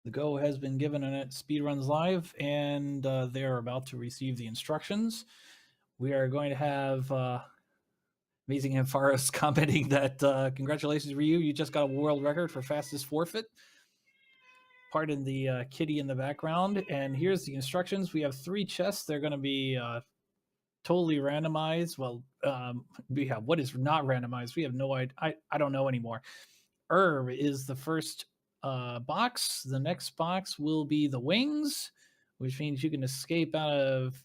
The go has been given on it. Speedruns live, and they're about to receive the instructions. We are going to have Amazing and Forest commenting that congratulations, Ryu, you just got a world record for fastest forfeit. Pardon the kitty in the background. And here's the instructions. We have 3 chests. They're going to be totally randomized. Well, yeah, what is not randomized? We have no idea. I don't know anymore. Herb is the first box. The next box will be the wings, which means you can escape out of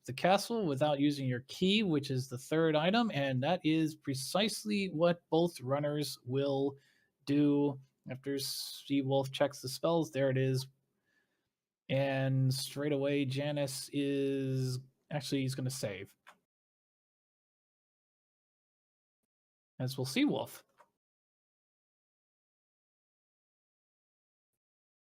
the castle without using your key, which is the 3rd item. And that is precisely what both runners will do. After Seawolf checks the spells, there it is. And straight away, Janus is actually, he's going to save. As will Seawolf.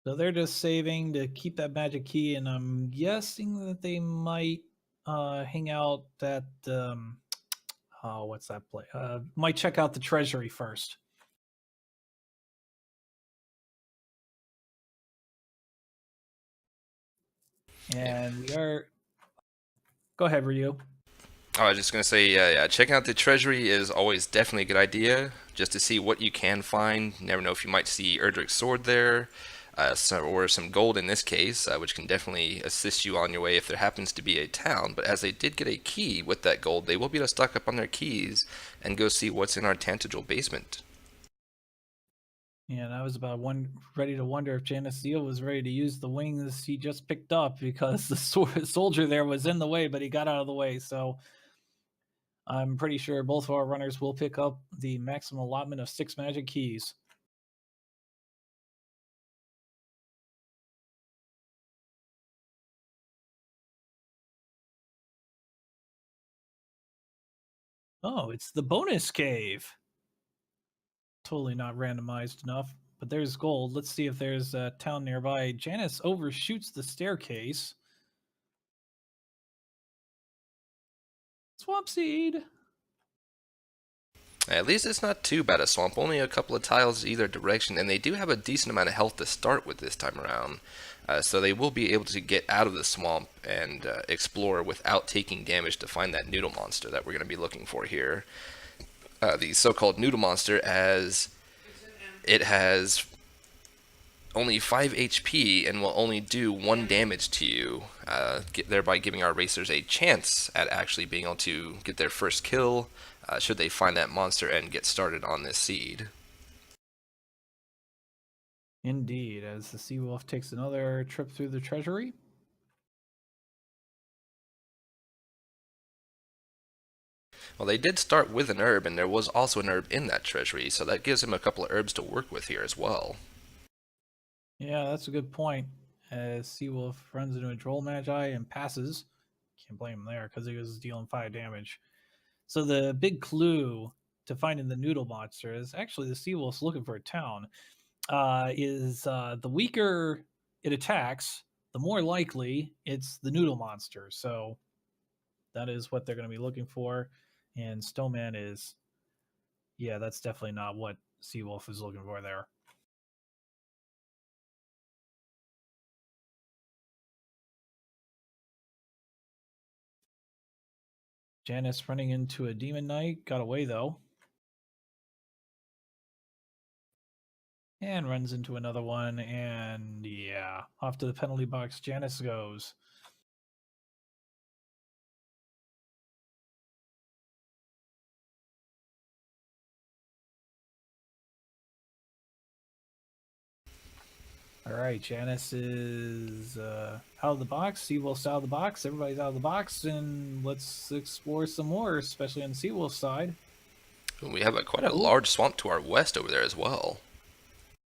So they're just saving to keep that magic key, and I'm guessing that they might hang out at oh, what's that play? Might check out the treasury first. And we are. Go ahead, Ryu. I was just gonna say, yeah, checking out the treasury is always definitely a good idea, just to see what you can find. You never know if you might see Erdrick's sword there, or some gold in this case, which can definitely assist you on your way if there happens to be a town. But as they did get a key with that gold, they will be able to stock up on their keys and go see what's in our Tantegel basement. Yeah, and I was ready to wonder if JanusZeal was ready to use the wings he just picked up because the soldier there was in the way, but he got out of the way. So I'm pretty sure both of our runners will pick up the maximum allotment of 6 magic keys. Oh, it's the bonus cave. Totally not randomized enough, but there's gold. Let's see if there's a town nearby. Janus overshoots the staircase. Swamp seed. At least it's not too bad a swamp, only a couple of tiles either direction, and they do have a decent amount of health to start with this time around. So they will be able to get out of the swamp and explore without taking damage to find that noodle monster that we're going to be looking for here. The so-called noodle monster, as it has only 5 HP and will only do 1 damage to you, thereby giving our racers a chance at actually being able to get their first kill should they find that monster and get started on this seed. Indeed, as the sea wolf takes another trip through the treasury. Well, they did start with an herb, and there was also an herb in that treasury, so that gives him a couple of herbs to work with here as well. Yeah, that's a good point. As Seawolf runs into a Droll Magi and passes. Can't blame him there because he was dealing 5 damage. So the big clue to finding the noodle monster is actually the Seawolf's looking for a town. The weaker it attacks, the more likely it's the noodle monster. So that is what they're going to be looking for. And Stoneman is, yeah, that's definitely not what Seawolf is looking for there. Janus running into a demon knight, got away though. And runs into another one, and yeah, off to the penalty box Janus goes. All right, Janice is out of the box. Seawolf's out of the box. Everybody's out of the box, and let's explore some more, especially on the Seawolf side. We have quite a large swamp to our west over there as well.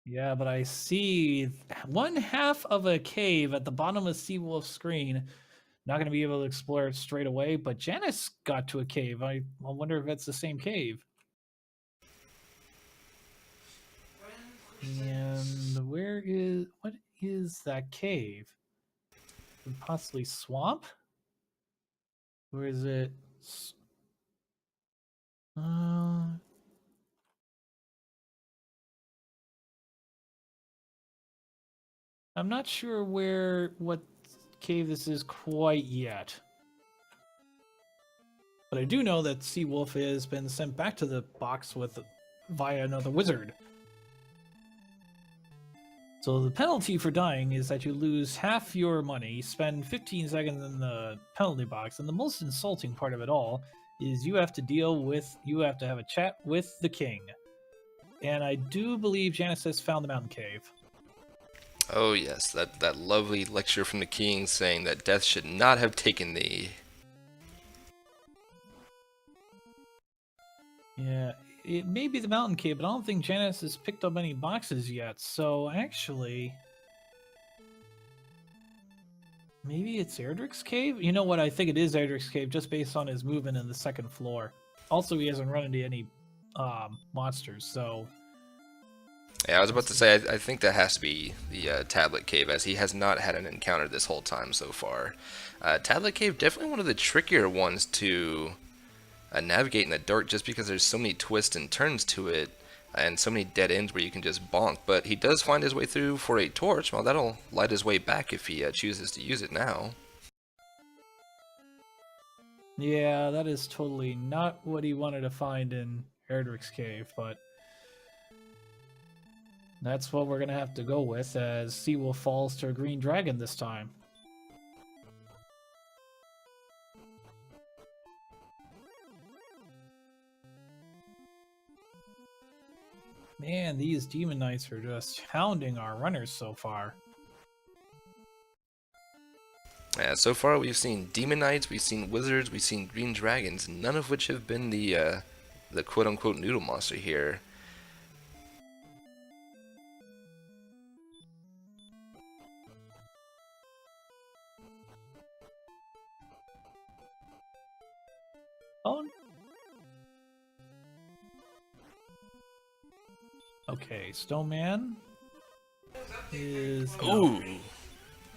Yeah, but I see 1/2 of a cave at the bottom of Seawolf's screen. Not going to be able to explore it straight away, but Janice got to a cave. I wonder if it's the same cave. And what is that cave? Possibly swamp? Or is it? Uh, I'm not sure what cave this is quite yet. But I do know that Seawolf has been sent back to the box via another wizard. So the penalty for dying is that you lose half your money, spend 15 seconds in the penalty box, and the most insulting part of it all is you have to have a chat with the king. And I do believe Janus has found the mountain cave. Oh yes, that lovely lecture from the king saying that death should not have taken thee. Yeah, it may be the mountain cave, but I don't think Janus has picked up any boxes yet. So actually, maybe it's Erdrick's cave? You know what? I think it is Erdrick's cave just based on his movement in the second floor. Also, he hasn't run into any monsters, so... Yeah, I was about to say, I think that has to be the Tablet Cave, as he has not had an encounter this whole time so far. Tablet Cave, definitely one of the trickier ones to navigate in the dark, just because there's so many twists and turns to it, and so many dead ends where you can just bonk. But he does find his way through for a torch. Well, that'll light his way back if he chooses to use it now. Yeah, that is totally not what he wanted to find in Erdrick's cave, but that's what we're going to have to go with, as Seawolf falls to a green dragon this time. Man, these Demon Knights are just hounding our runners so far. Yeah, so far we've seen Demon Knights, we've seen Wizards, we've seen Green Dragons, none of which have been the quote-unquote noodle monster here. Oh. Okay, Stoneman is... Ooh!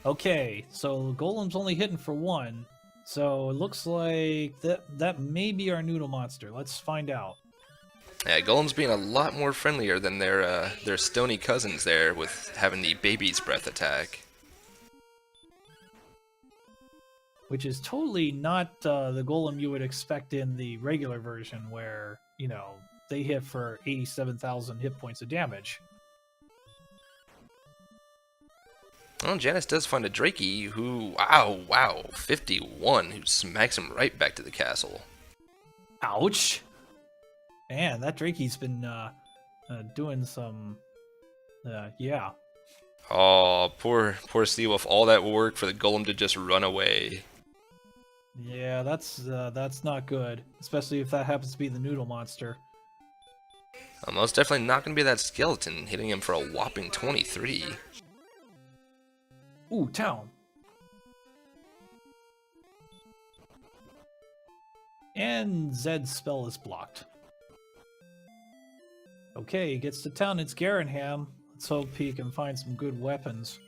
Okay, so Golem's only hitting for one, so it looks like that may be our noodle monster. Let's find out. Yeah, Golem's being a lot more friendlier than their stony cousins there, with having the baby's breath attack. Which is totally not the Golem you would expect in the regular version, where, you know, they hit for 87,000 hit points of damage. Well, Janus does find a Drakey who, wow, 51, who smacks him right back to the castle. Ouch! Man, that Drakey's been doing some... yeah. Oh, poor Seawolf, all that work for the Golem to just run away. Yeah, that's not good, especially if that happens to be the noodle monster. Most definitely not going to be that skeleton, hitting him for a whopping 23. Ooh, town. And Zed's spell is blocked. Okay, he gets to town. It's Garinham. Let's hope he can find some good weapons.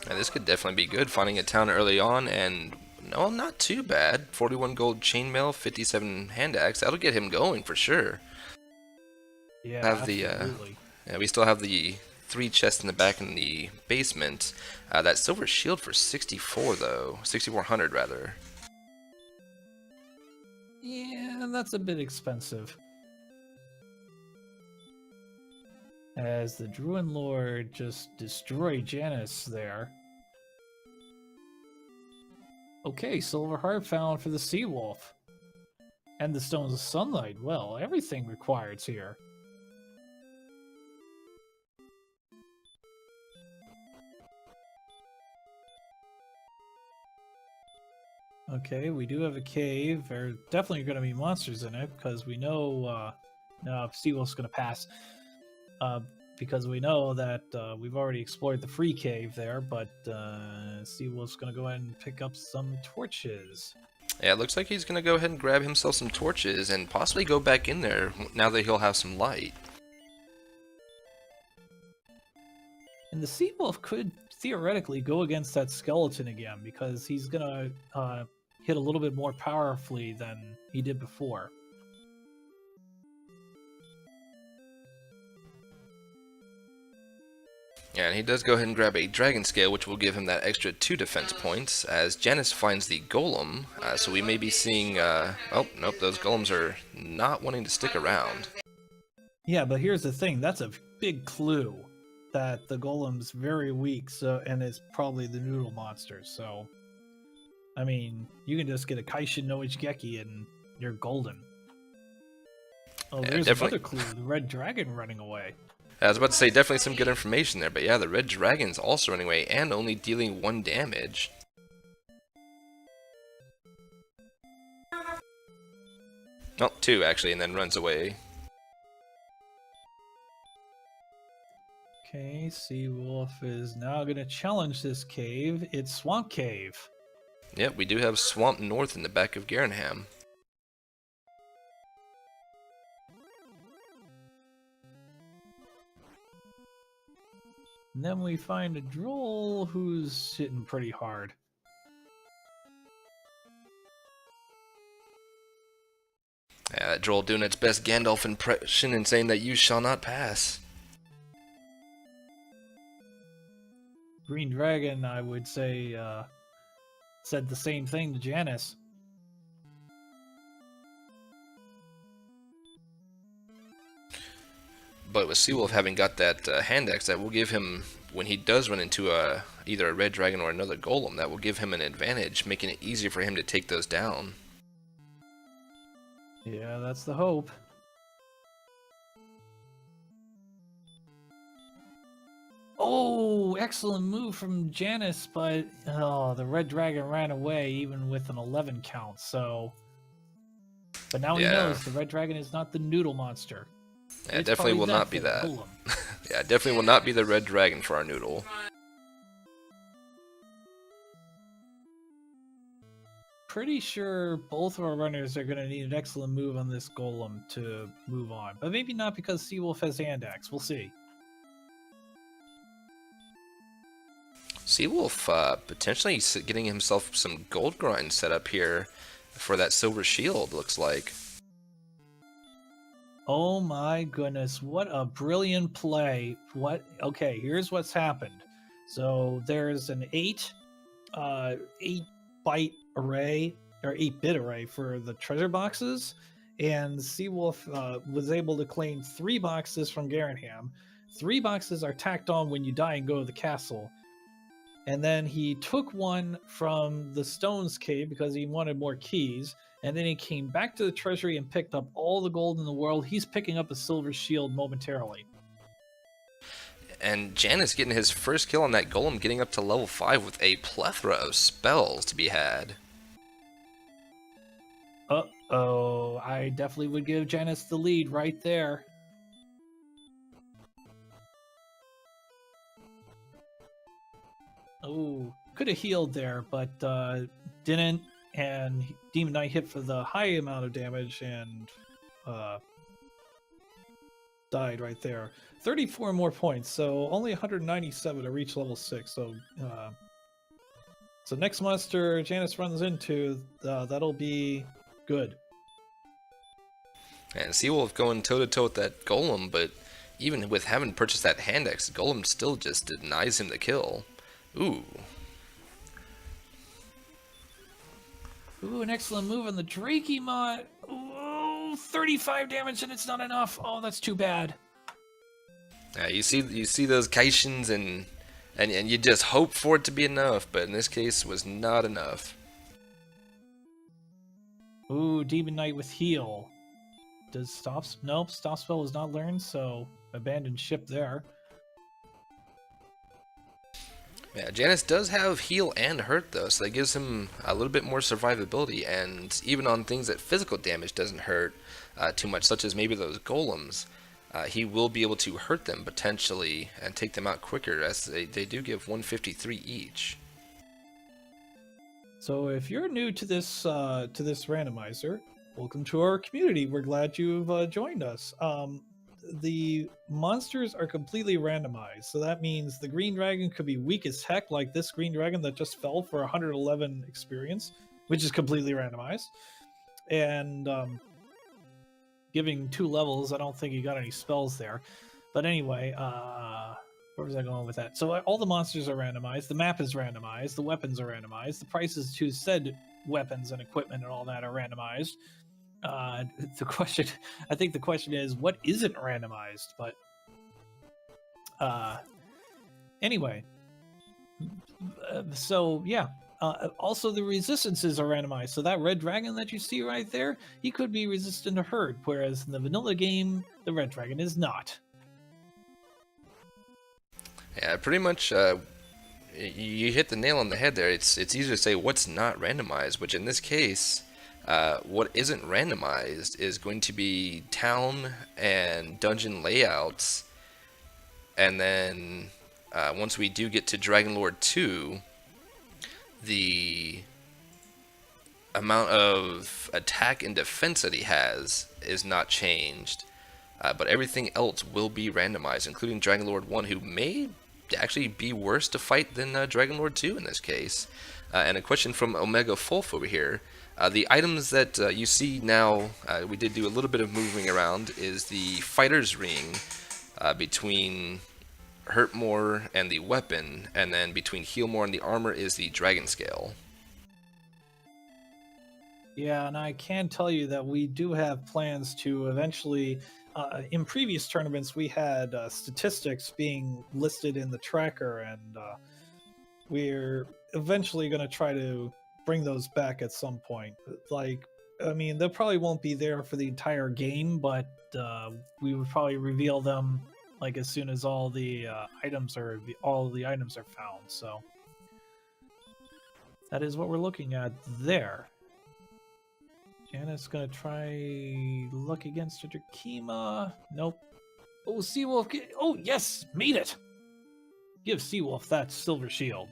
Now, this could definitely be good, finding a town early on, and no, not too bad. 41 gold chainmail, 57 hand axe. That'll get him going for sure. Yeah, absolutely. Yeah, we still have the 3 chests in the back in the basement. That silver shield for 64 though, 6,400 rather. Yeah, that's a bit expensive. As the Druid Lord just destroyed Janus there. Okay, silver heart found for the Seawolf. And the Stones of Sunlight. Well, everything required's here. Okay, we do have a cave. There are definitely going to be monsters in it, because we know Seawolf's going to pass. Because we know that we've already explored the free cave there, but Seawolf's going to go ahead and pick up some torches. Yeah, it looks like he's going to go ahead and grab himself some torches and possibly go back in there now that he'll have some light. And the Seawolf could theoretically go against that skeleton again, because he's going to hit a little bit more powerfully than he did before. Yeah, and he does go ahead and grab a Dragon Scale, which will give him that extra 2 defense points, as Janus finds the Golem, so we may be seeing, oh, nope, those Golems are not wanting to stick around. Yeah, but here's the thing. That's a big clue that the Golem's very weak, so and it's probably the Noodle monster, so... I mean, you can just get a Kaishin no Ichigeki and you're golden. Oh, Yeah, there's definitely. another clue. The Red Dragon running away. I was about to say, definitely some good information there, but yeah, the Red Dragon's also running away and only dealing 1 damage. Oh, 2 actually, and then runs away. Okay, Seawolf is now going to challenge this cave. It's Swamp Cave. Yep, we do have Swamp North in the back of Garinham. And then we find a Droll who's hitting pretty hard. Yeah, that Droll doing its best Gandalf impression and saying that you shall not pass. Green Dragon, I would say, said the same thing to Janus. But with Seawolf having got that hand axe, that will give him, when he does run into either a red dragon or another golem, that will give him an advantage, making it easier for him to take those down. Yeah, that's the hope. Oh, excellent move from Janus, but oh, the red dragon ran away even with an 11 count, so... But now he knows the red dragon is not the noodle monster. Yeah, it definitely will not be that. Yeah, it definitely will not be the red dragon for our noodle. Pretty sure both of our runners are going to need an excellent move on this golem to move on. But maybe not because Seawolf has hand axe. We'll see. Seawolf potentially getting himself some gold grind set up here for that silver shield, looks like. Oh my goodness, what a brilliant play. Okay, here's what's happened. So there's an 8 byte array, or 8-bit array for the treasure boxes, and Seawolf was able to claim 3 boxes from Garinham. 3 boxes are tacked on when you die and go to the castle. And then he took one from the Stones Cave because he wanted more keys. And then he came back to the treasury and picked up all the gold in the world. He's picking up a silver shield momentarily. And Janus getting his first kill on that golem, getting up to level 5 with a plethora of spells to be had. Uh-oh, I definitely would give Janus the lead right there. Oh, could have healed there, but didn't. And Demon Knight hit for the high amount of damage and died right there. 34 more points, so only 197 to reach level 6. So, so next monster Janus runs into, that'll be good. And Seawolf going toe-to-toe with that golem, but even with having purchased that hand axe, the golem still just denies him the kill. Ooh. Ooh, an excellent move on the Drakemon. Oh, 35 damage and it's not enough. Oh, that's too bad. You see those Kaishins and you just hope for it to be enough, but in this case was not enough. Ooh, Demon Knight with heal. Does nope, stop spell was not learned, so abandoned ship there. Yeah, Janus does have heal and hurt though, so that gives him a little bit more survivability, and even on things that physical damage doesn't hurt too much, such as maybe those golems, he will be able to hurt them potentially and take them out quicker, as they do give 153 each. So if you're new to this randomizer, welcome to our community. We're glad you've joined us. The monsters are completely randomized, so that means the green dragon could be weak as heck, like this green dragon that just fell for 111 experience, which is completely randomized. And giving 2 levels, I don't think he got any spells there. But anyway, where was I going with that? So all the monsters are randomized, the map is randomized, the weapons are randomized, the prices to said weapons and equipment and all that are randomized. The question, I think the question is, what isn't randomized? But anyway, so yeah. Also, the resistances are randomized. So that red dragon that you see right there, he could be resistant to herd, whereas in the vanilla game, the red dragon is not. Yeah, pretty much. You hit the nail on the head there. It's easier to say what's not randomized, which in this case, what isn't randomized is going to be town and dungeon layouts, and then once we do get to Dragon Lord 2, the amount of attack and defense that he has is not changed, but everything else will be randomized, including Dragon Lord 1, who may actually be worse to fight than Dragon Lord 2 in this case. And a question from Omega Fulf over here. The items that you see now, we did do a little bit of moving around, is the Fighter's Ring between Hurtmore and the weapon, and then between Healmore and the armor is the Dragon Scale. Yeah, and I can tell you that we do have plans to eventually, in previous tournaments, we had statistics being listed in the tracker, and we're eventually going to try to bring those back at some point. Like, I mean, they probably won't be there for the entire game, but we would probably reveal them like as soon as all the items are found. So that is what we're looking at there. Janus gonna try luck against Drakima. Nope. Oh, Seawolf! Oh yes, made it. Give Seawolf that silver shield.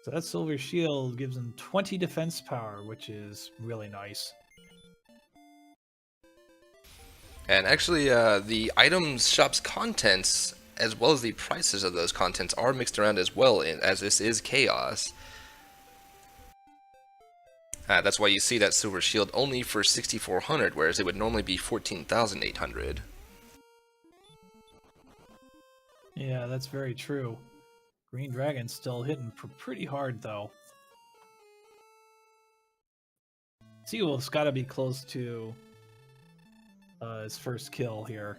So that silver shield gives him 20 defense power, which is really nice. And actually, the items shop's contents, as well as the prices of those contents, are mixed around as well, as this is Chaos. That's why you see that silver shield only for 6,400, whereas it would normally be 14,800. Yeah, that's very true. Green Dragon's still hitting pretty hard, though. Seawolf's got to be close to his first kill here.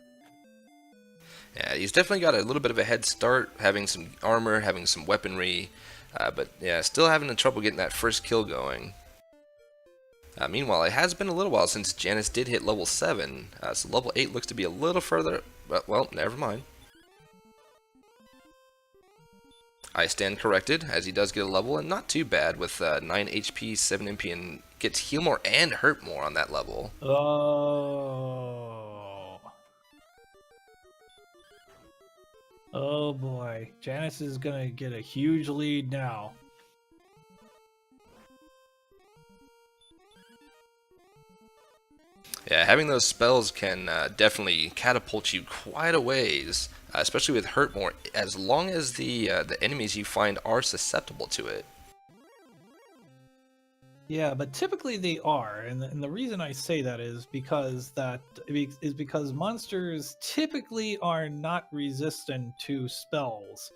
Yeah, he's definitely got a little bit of a head start, having some armor, having some weaponry, but yeah, still having trouble getting that first kill going. Meanwhile, it has been a little while since Janus did hit level 7, so level 8 looks to be a little further, but well, never mind. I stand corrected, as he does get a level, and not too bad with 9 HP, 7 MP, and gets heal more and hurt more on that level. Oh. Oh boy. Janus is gonna get a huge lead now. Yeah, having those spells can definitely catapult you quite a ways, especially with hurt more, as long as the enemies you find are susceptible to it. Yeah, but typically they are, and the reason I say that is because monsters typically are not resistant to spells,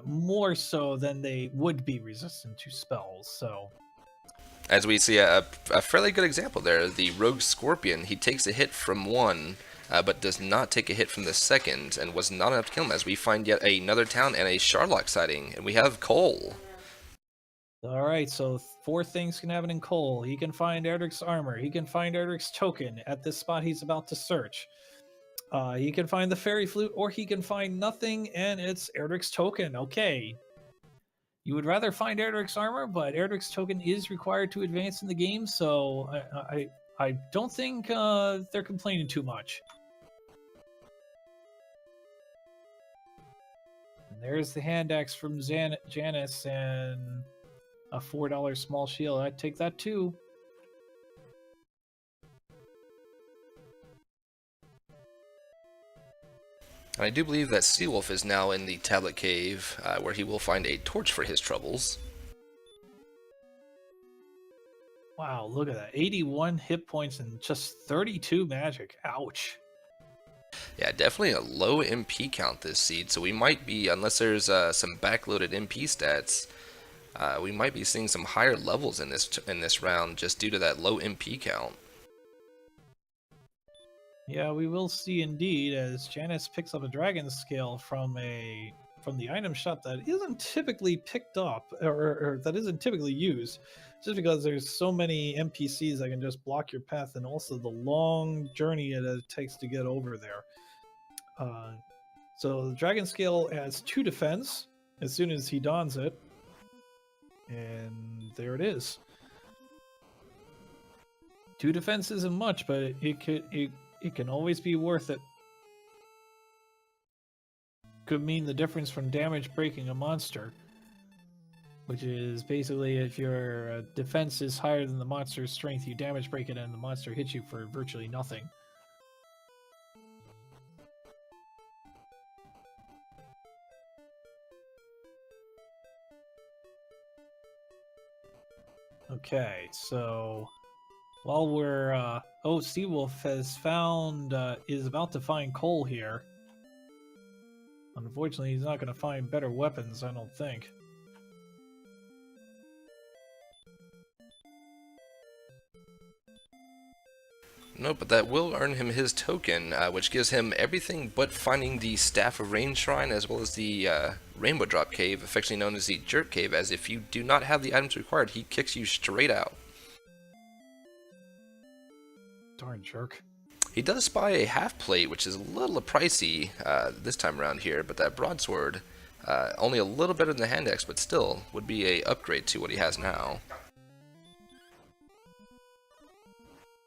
more so than they would be resistant to spells. So, as we see a fairly good example there, the Rogue Scorpion, he takes a hit from one, but does not take a hit from the second, and was not enough to kill him, as we find yet another town and a Charlock sighting, and we have Cole. Alright, so 4 things can happen in Cole. He can find Erdrick's armor. He can find Erdrick's token at this spot he's about to search. He can find the fairy flute, or he can find nothing, and it's Erdrick's token. Okay. You would rather find Erdrick's armor, but Erdrick's token is required to advance in the game, so I don't think they're complaining too much. And there's the hand axe from Janus, and a $4 small shield. I'd take that too. And I do believe that Seawolf is now in the Tablet Cave, where he will find a torch for his troubles. Wow, Wow, look at that. 81 hit points and just 32 magic. Ouch. Yeah, definitely a low MP count this seed, so we might be, unless there's some backloaded MP stats, we might be seeing some higher levels in this round just due to that low MP count. Yeah, we will see indeed as Janus picks up a dragon scale from the item shop that isn't typically picked up or that isn't typically used, just because there's so many NPCs that can just block your path, and also the long journey it takes to get over there. So the dragon scale adds 2 defense as soon as he dons it, and there it is. 2 defense isn't much, but it can always be worth it. Could mean the difference from damage breaking a monster, which is basically if your defense is higher than the monster's strength, you damage break it and the monster hits you for virtually nothing. Okay, so while we're oh, Seawolf has found is about to find coal here. Unfortunately, he's not going to find better weapons, I don't think. No, but that will earn him his token, which gives him everything but finding the Staff of Rain Shrine as well as the Rainbow Drop Cave, affectionately known as the Jerk Cave, as if you do not have the items required, he kicks you straight out. Darn jerk. He does spy a half plate, which is a little pricey this time around here, but that broadsword, only a little better than the hand axe, but still would be a upgrade to what he has now.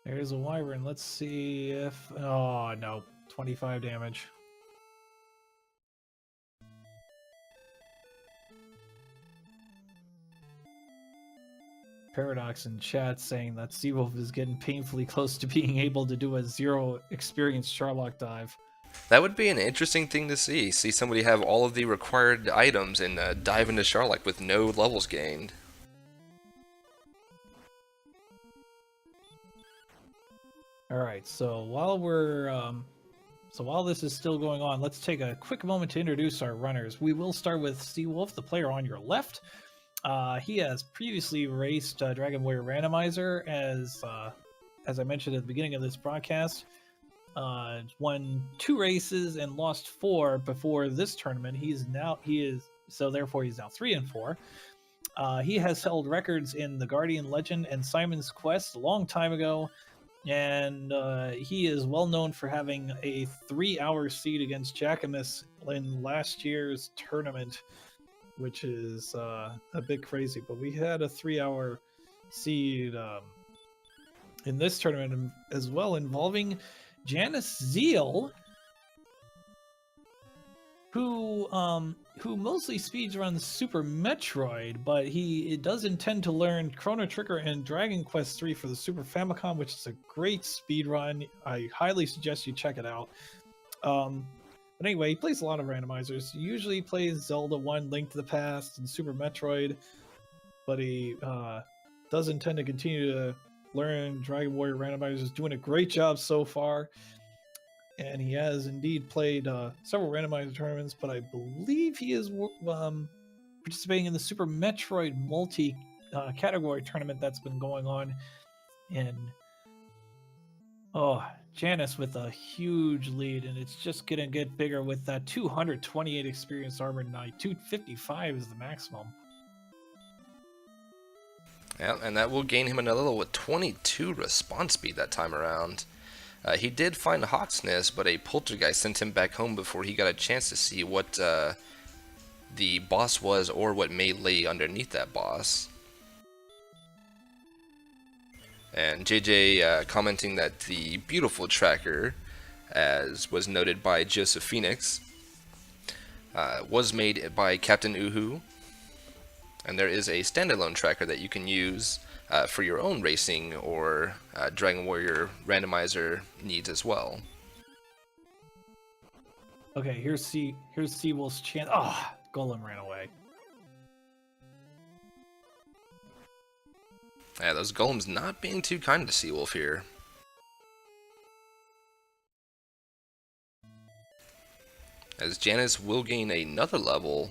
There's a wyvern. Let's see if... Oh, no. 25 damage. Paradox in chat saying that Seawolf is getting painfully close to being able to do a 0 experience Charlock dive. That would be an interesting thing to see. See somebody have all of the required items and dive into Charlock with no levels gained. Alright, so while while this is still going on, let's take a quick moment to introduce our runners. We will start with Seawolf, the player on your left. He has previously raced Dragon Warrior Randomizer, as I mentioned at the beginning of this broadcast. Won 2 races and lost 4 before this tournament. Therefore he's now 3-4. He has held records in the Guardian Legend and Simon's Quest a long time ago, and he is well known for having a 3-hour seed against Jackamus in last year's tournament, which is a bit crazy. But we had a 3-hour seed in this tournament as well, involving JanusZeal, who mostly speedruns Super Metroid, but he does intend to learn Chrono Trigger and Dragon Quest III for the Super Famicom, which is a great speedrun. I highly suggest you check it out. But anyway, he plays a lot of randomizers. He usually plays Zelda 1, Link to the Past, and Super Metroid, but he does intend to continue to learn Dragon Warrior randomizers. He's doing a great job so far, and he has indeed played several randomizer tournaments, but I believe he is participating in the Super Metroid multi-category tournament that's been going on. And Janus with a huge lead, and it's just going to get bigger with that 228 experienced Armored Knight. 255 is the maximum. Yeah, and that will gain him another level with 22 response speed that time around. He did find Hawk's Nest, but a poltergeist sent him back home before he got a chance to see what the boss was or what may lay underneath that boss. And JJ commenting that the beautiful tracker, as was noted by Joseph Phoenix, was made by Captain Uhu. And there is a standalone tracker that you can use for your own racing or Dragon Warrior randomizer needs as well. Okay, here's Seawolf's chance. Ah, Golem ran away. Yeah, those golems not being too kind to Seawolf here. As Janus will gain another level.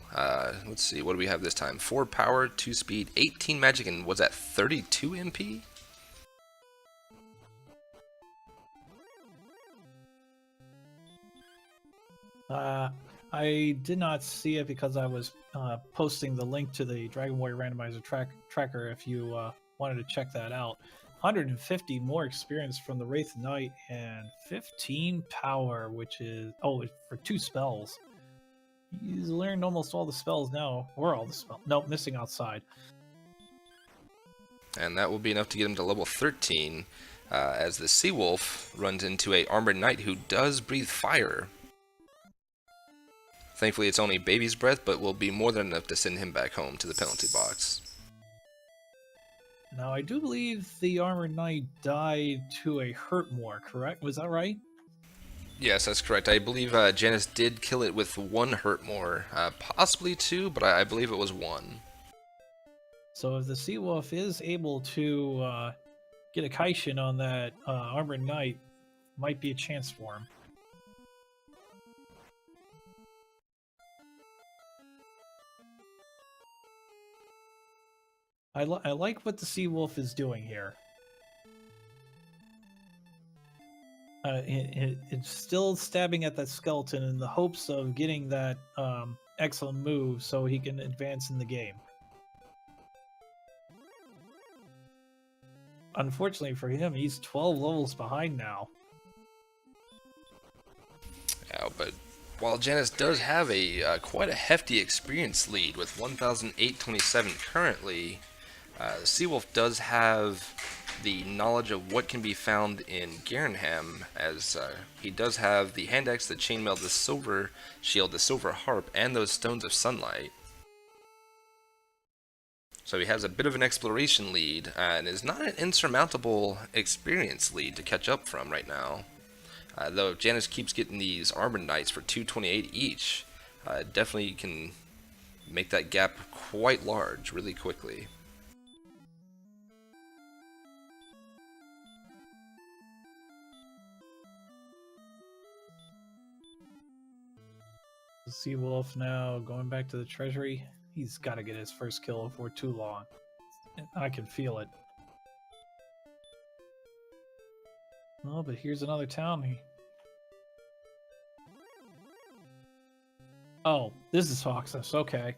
Let's see, what do we have this time? 4 power, 2 speed, 18 magic, and was that 32 MP? I did not see it because I was posting the link to the Dragon Warrior Randomizer tracker if you wanted to check that out. 150 more experience from the Wraith Knight and 15 power, which is for 2 spells. He's learned almost all the spells now, or all the spells. Nope, missing outside. And that will be enough to get him to level 13, as the Seawolf runs into a Armored Knight who does breathe fire. Thankfully it's only baby's breath, but will be more than enough to send him back home to the penalty box. Now, I do believe the Armored Knight died to a Hurtmore, correct? Was that right? Yes, that's correct. I believe Janus did kill it with 1 Hurtmore, possibly 2, but I believe it was 1. So if the Seawolf is able to get a Kaishin on that Armored Knight, might be a chance for him. I like what the Seawolf is doing here. It's still stabbing at that skeleton in the hopes of getting that excellent move so he can advance in the game. Unfortunately for him, he's 12 levels behind now. Yeah, but while Janus does have a quite a hefty experience lead with 1,827 currently, Seawolf does have the knowledge of what can be found in Garinham, as he does have the hand axe, the chainmail, the silver shield, the silver harp, and those stones of sunlight. So he has a bit of an exploration lead, and is not an insurmountable experience lead to catch up from right now. Though if Janus keeps getting these Armored Knights for 228 each, definitely can make that gap quite large really quickly. Seawolf now going back to the treasury. He's got to get his first kill before too long. I can feel it. Oh, but here's another town. Oh, this is Hoxus. Okay.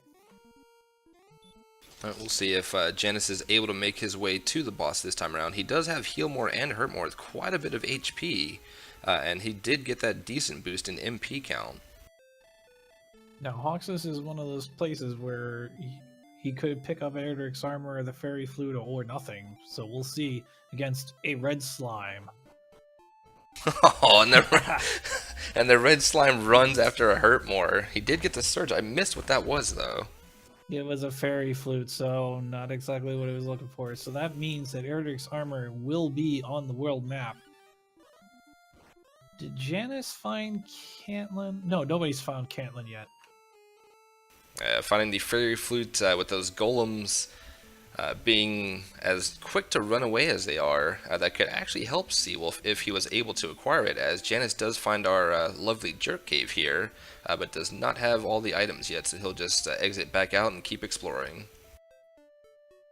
We'll see if Janus is able to make his way to the boss this time around. He does have Heal More and Hurt More with quite a bit of HP, and he did get that decent boost in MP count. Now, Hoxus is one of those places where he could pick up Erdrick's armor or the fairy flute or nothing. So we'll see against a red slime. Oh, and the red slime runs after a Hurt More. He did get the surge. I missed what that was, though. It was a fairy flute, so not exactly what he was looking for. So that means that Erdrick's armor will be on the world map. Did Janus find Cantlin? No, nobody's found Cantlin yet. Finding the fairy flute with those golems being as quick to run away as they are, that could actually help Seawolf if he was able to acquire it, as Janus does find our lovely jerk cave here, but does not have all the items yet, so he'll just exit back out and keep exploring.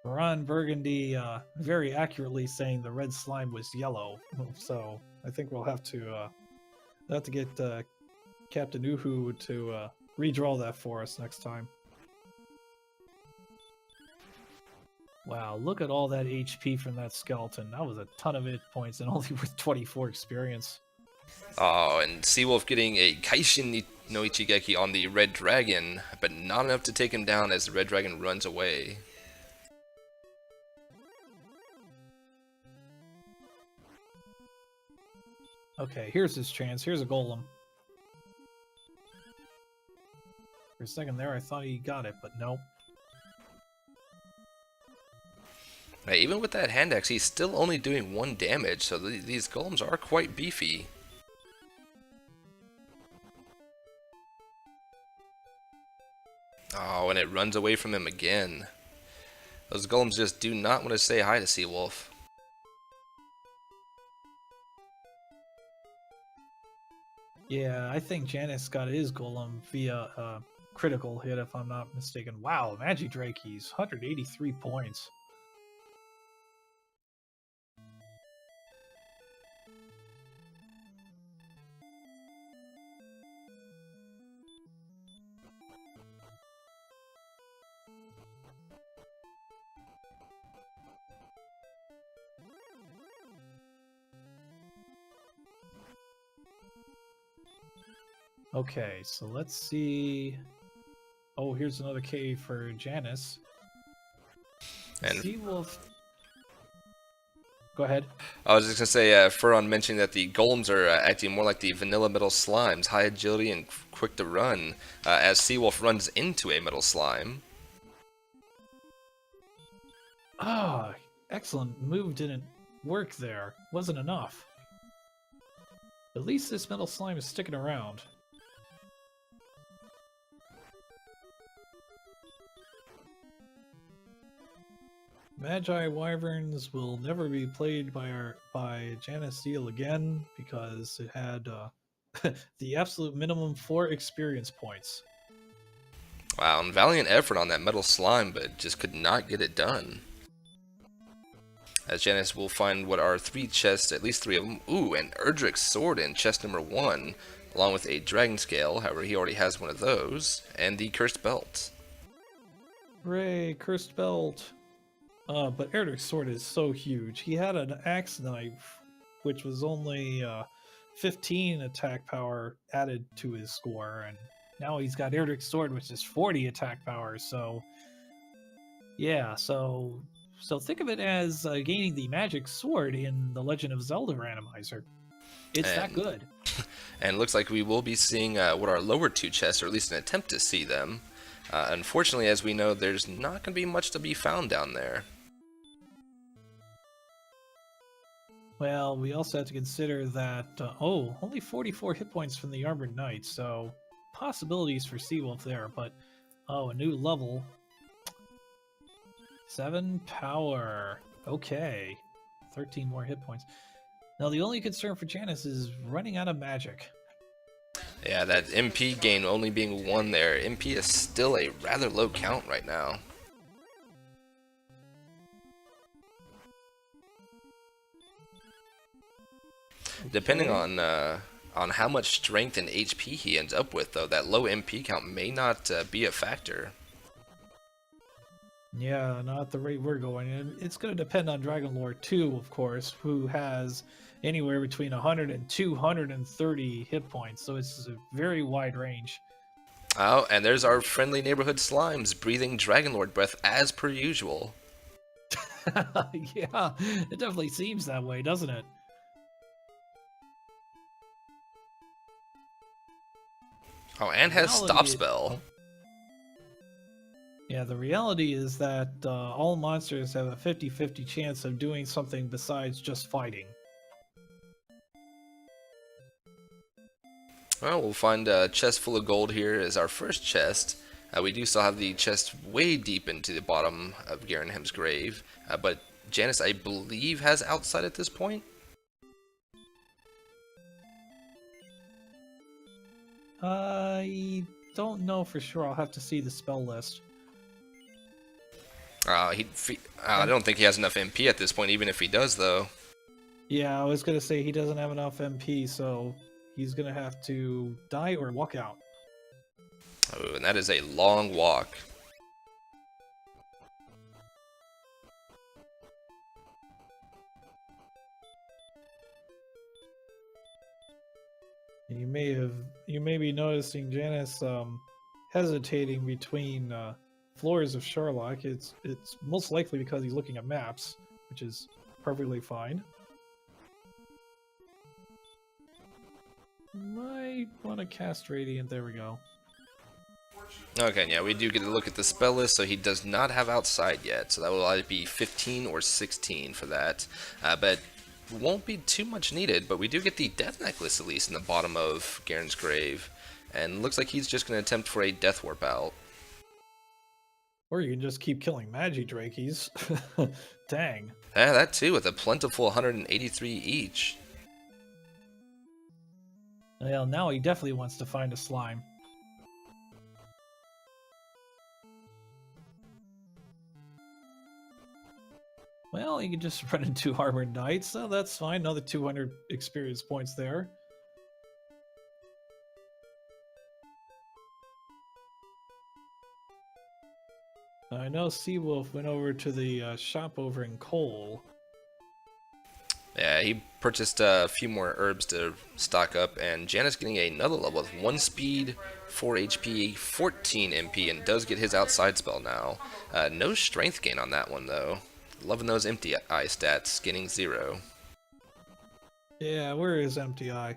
Ron Burgundy very accurately saying the red slime was yellow, so I think we'll have to get Captain Uhu to redraw that for us next time. Wow, look at all that HP from that skeleton. That was a ton of hit points and only with 24 experience. Oh, and Seawolf getting a Kaishin no Ichigeki on the red dragon, but not enough to take him down as the red dragon runs away. Okay, here's his chance. Here's a golem. For a second there, I thought he got it, but nope. Now, even with that hand axe, he's still only doing 1 damage, so these golems are quite beefy. Oh, and it runs away from him again. Those golems just do not want to say hi to Seawolf. Yeah, I think Janus got his golem via critical hit, if I'm not mistaken. Wow, Magidrake, he's 183 points. Okay, so let's see. Oh, here's another cave for Janus. And Seawolf. Go ahead. I was just gonna say, Furon mentioning that the golems are acting more like the vanilla metal slimes, high agility and quick to run, as Seawolf runs into a metal slime. Ah, excellent move didn't work there. Wasn't enough. At least this metal slime is sticking around. Magi Wyverns will never be played by JanusZeal again because it had the absolute minimum 4 experience points. Wow, and valiant effort on that metal slime, but just could not get it done. As Janus will find what are 3 chests, at least 3 of them. Ooh, an Erdrick's sword in chest number 1, along with a dragon scale, however he already has one of those, and the cursed belt. Hooray, cursed belt! But Erdrick's sword is so huge. He had an axe knife, which was only 15 attack power added to his score, and now he's got Erdrick's sword, which is 40 attack power. So, yeah. So think of it as gaining the magic sword in the Legend of Zelda randomizer. It's that good. And it looks like we will be seeing what are lower 2 chests, or at least an attempt to see them. Unfortunately, as we know, there's not going to be much to be found down there. Well, we also have to consider that, only 44 hit points from the Armored Knight, so possibilities for Seawolf there, but, a new level. 7 power. Okay. 13 more hit points. Now, the only concern for Janus is running out of magic. Yeah, that MP gain only being 1 there. MP is still a rather low count right now. Depending on how much strength and HP he ends up with, though, that low MP count may not be a factor. Yeah, not at the rate we're going. And it's going to depend on Dragon Lord 2, of course, who has anywhere between 100 and 230 hit points, so it's a very wide range. Oh, and there's our friendly neighborhood slimes breathing Dragon Lord breath as per usual. Yeah, it definitely seems that way, doesn't it? Oh, and has stop spell. Yeah, the reality is that all monsters have a 50-50 chance of doing something besides just fighting. Well, we'll find a chest full of gold here as our first chest. We do still have the chest way deep into the bottom of Garinham's grave, but Janus, I believe, has outside at this point. I don't know for sure. I'll have to see the spell list. I don't think he has enough MP at this point, even if he does, though. Yeah, I was going to say he doesn't have enough MP, so he's going to have to die or walk out. Oh, and that is a long walk. You may be noticing Janus hesitating between floors of Charlock. It's most likely because he's looking at maps, which is perfectly fine. Might want to cast Radiant. There we go. Okay, yeah, we do get to look at the spell list, so he does not have outside yet, so that will either be 15 or 16 for that, but won't be too much needed. But we do get the death necklace, at least, in the bottom of Garen's grave, and looks like he's just going to attempt for a death warp out. Or you can just keep killing Magidrakies. Dang. Yeah, that too, with a plentiful 183 each. Well, now he definitely wants to find a slime. Well, you can just run into Armored Knights, so that's fine. Another 200 experience points there. I know Seawolf went over to the shop over in Cole. Yeah, he purchased a few more herbs to stock up, and Janus getting another level with 1 speed, 4 HP, 14 MP, and does get his outside spell now. No strength gain on that one, though. Loving those empty eye stats, getting 0. Yeah, where is MTI?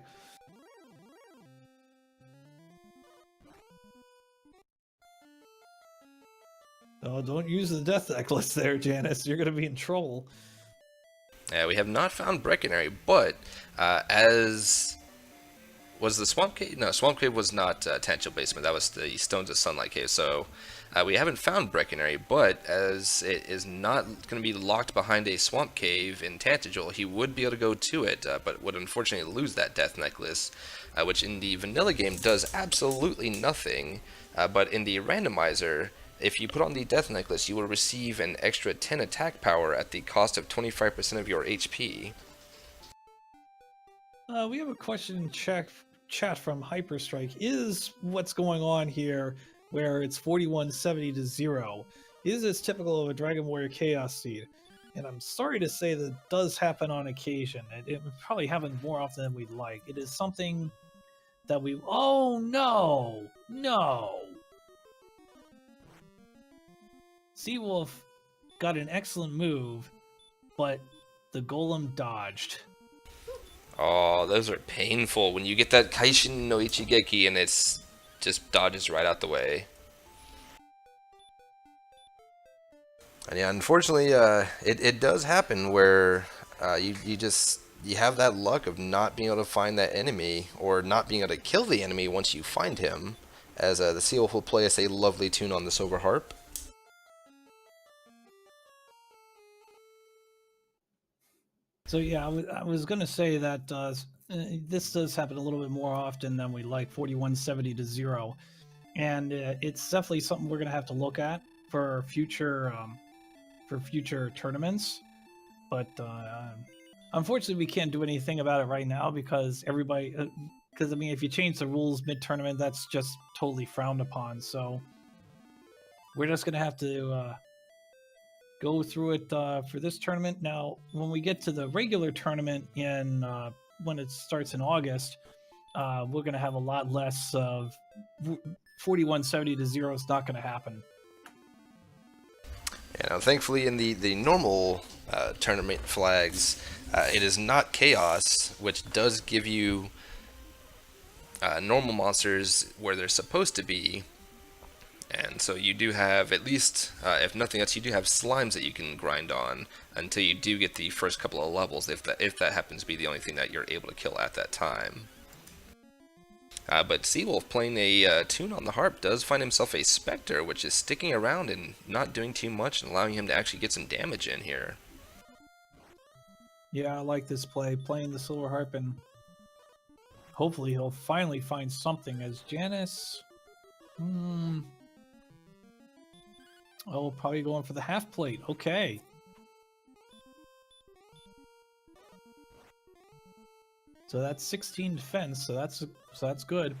Oh, don't use the death necklace there, Janus. You're gonna be in trouble. Yeah, we have not found Brecconary, but as was the Swamp Cave? No, Swamp Cave was not Tangential Basement. That was the Stones of Sunlight Cave. So we haven't found Brecconary, but as it is not going to be locked behind a Swamp Cave in Tangential, he would be able to go to it, but would unfortunately lose that Death Necklace, which in the vanilla game does absolutely nothing, but in the randomizer, if you put on the Death Necklace, you will receive an extra 10 attack power at the cost of 25% of your HP. We have a question in chat from Hyperstrike. Is what's going on here where it's 4170 to 0? Is this typical of a Dragon Warrior Chaos Seed? And I'm sorry to say that does happen on occasion. It probably happens more often than we'd like. It is something that we... Oh, no! No! Seawolf got an excellent move, but the Golem dodged. Oh, those are painful when you get that Kaishin no Ichigeki and it's just dodges right out the way. And yeah, unfortunately, it does happen where you have that luck of not being able to find that enemy or not being able to kill the enemy once you find him. As the Seawolf will play us a lovely tune on the Silver Harp. So yeah, I was going to say that this does happen a little bit more often than we like, 4170 to 0. And it's definitely something we're going to have to look at for future tournaments. But unfortunately, we can't do anything about it right now because everybody... Because, I mean, if you change the rules mid-tournament, that's just totally frowned upon. So we're just going to have to... go through it for this tournament. Now, when we get to the regular tournament in when it starts in August, we're going to have a lot less of 4170 to 0 is not going to happen. Yeah, now, thankfully, in the normal tournament flags, it is not Chaos, which does give you normal monsters where they're supposed to be. And so you do have, at least, if nothing else, you do have slimes that you can grind on until you do get the first couple of levels, if that happens to be the only thing that you're able to kill at that time. But Seawolf playing a tune on the harp does find himself a Spectre, which is sticking around and not doing too much and allowing him to actually get some damage in here. Yeah, I like this play, playing the Silver Harp, and hopefully he'll finally find something as Janus... Oh, probably going for the half plate. Okay. So that's 16 defense. So that's good.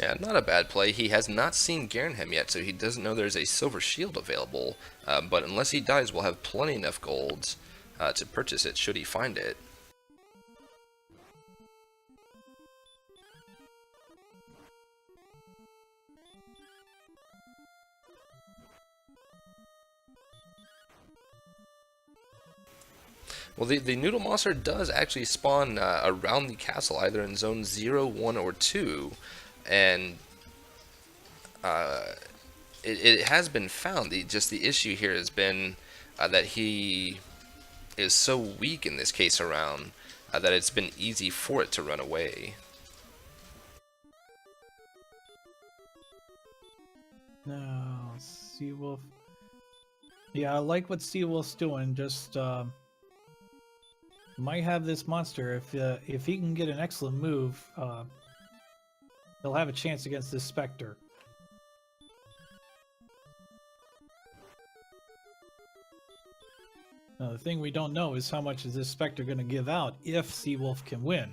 Yeah, not a bad play. He has not seen Garinham yet, so he doesn't know there's a silver shield available. But unless he dies, we'll have plenty enough gold to purchase it should he find it. Well, the Noodle Monster does actually spawn around the castle, either in Zone 0, 1, or 2, and it has been found. The issue here has been that he is so weak in this case around that it's been easy for it to run away. No, Seawolf. Yeah, I like what Seawolf's doing. Just might have this monster if he can get an excellent move. He'll have a chance against this Spectre. Now, the thing we don't know is how much is this Spectre going to give out if Seawolf can win.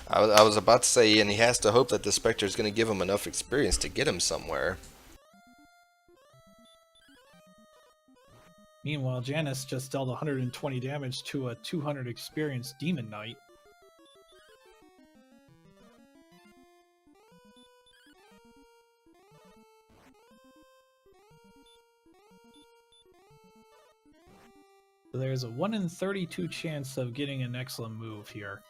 I was about to say, and he has to hope that the Spectre is going to give him enough experience to get him somewhere. Meanwhile, Janus just dealt 120 damage to a 200 experience Demon Knight. So there's a 1 in 32 chance of getting an excellent move here.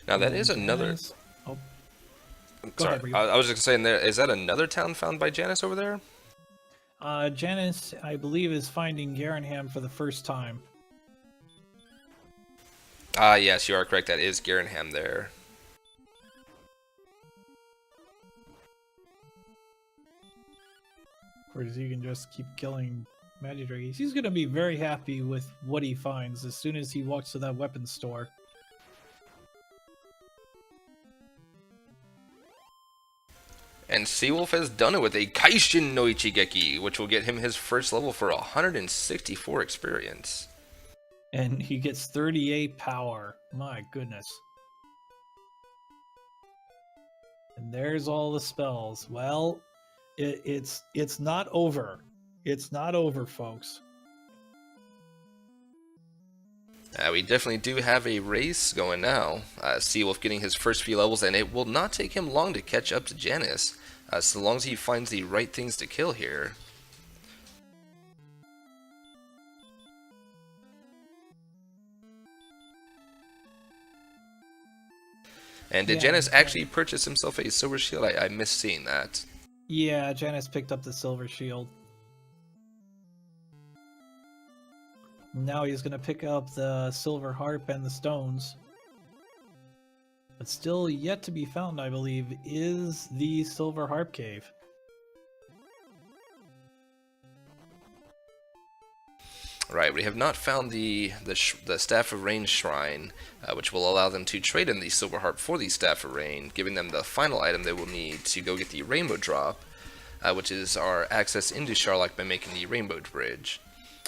Now that is another. Oh, Sorry, I was just saying there. Is that another town found by Janus over there? Janus, I believe, is finding Garinham for the first time. Ah, yes, you are correct. That is Garinham there. Of course, you can just keep killing magic dragons. He's going to be very happy with what he finds as soon as he walks to that weapons store. And Seawolf has done it with a Kaishin no Ichigeki, which will get him his first level for 164 experience. And he gets 38 power. My goodness. And there's all the spells. Well, it's not over. It's not over, folks. We definitely do have a race going now. Seawolf getting his first few levels, and it will not take him long to catch up to Janus, so long as he finds the right things to kill here. And did Janus actually purchase himself a silver shield? I missed seeing that. Yeah, Janus picked up the silver shield. Now he's going to pick up the silver harp and the stones. But still yet to be found, I believe, is the silver harp cave. Right, we have not found the Staff of Rain Shrine, which will allow them to trade in the Silver Harp for the Staff of Rain, giving them the final item they will need to go get the Rainbow Drop, which is our access into Charlock by making the Rainbow Bridge.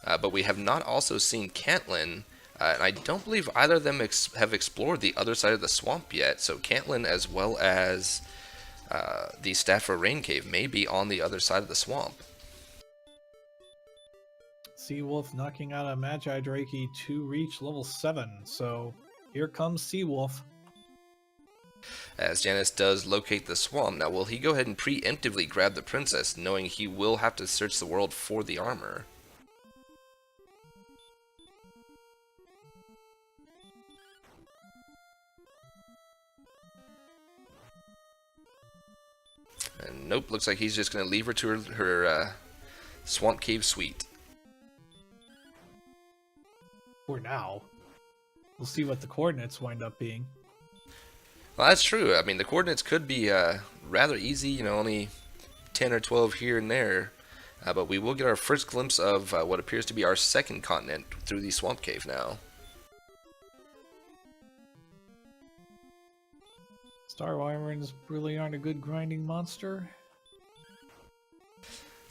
But we have not also seen Cantlin, and I don't believe either of them have explored the other side of the swamp yet, so Cantlin as well as the Staff of Rain Cave may be on the other side of the swamp. Seawolf knocking out a Magi Drakey to reach level 7, so here comes Seawolf. As Janus does locate the swamp, now will he go ahead and preemptively grab the princess, knowing he will have to search the world for the armor? And nope, looks like he's just going to leave her to her swamp cave suite. For now. We'll see what the coordinates wind up being. Well, that's true. I mean, the coordinates could be rather easy, you know, only 10 or 12 here and there. But we will get our first glimpse of what appears to be our second continent through the swamp cave now. Star Wyverns really aren't a good grinding monster.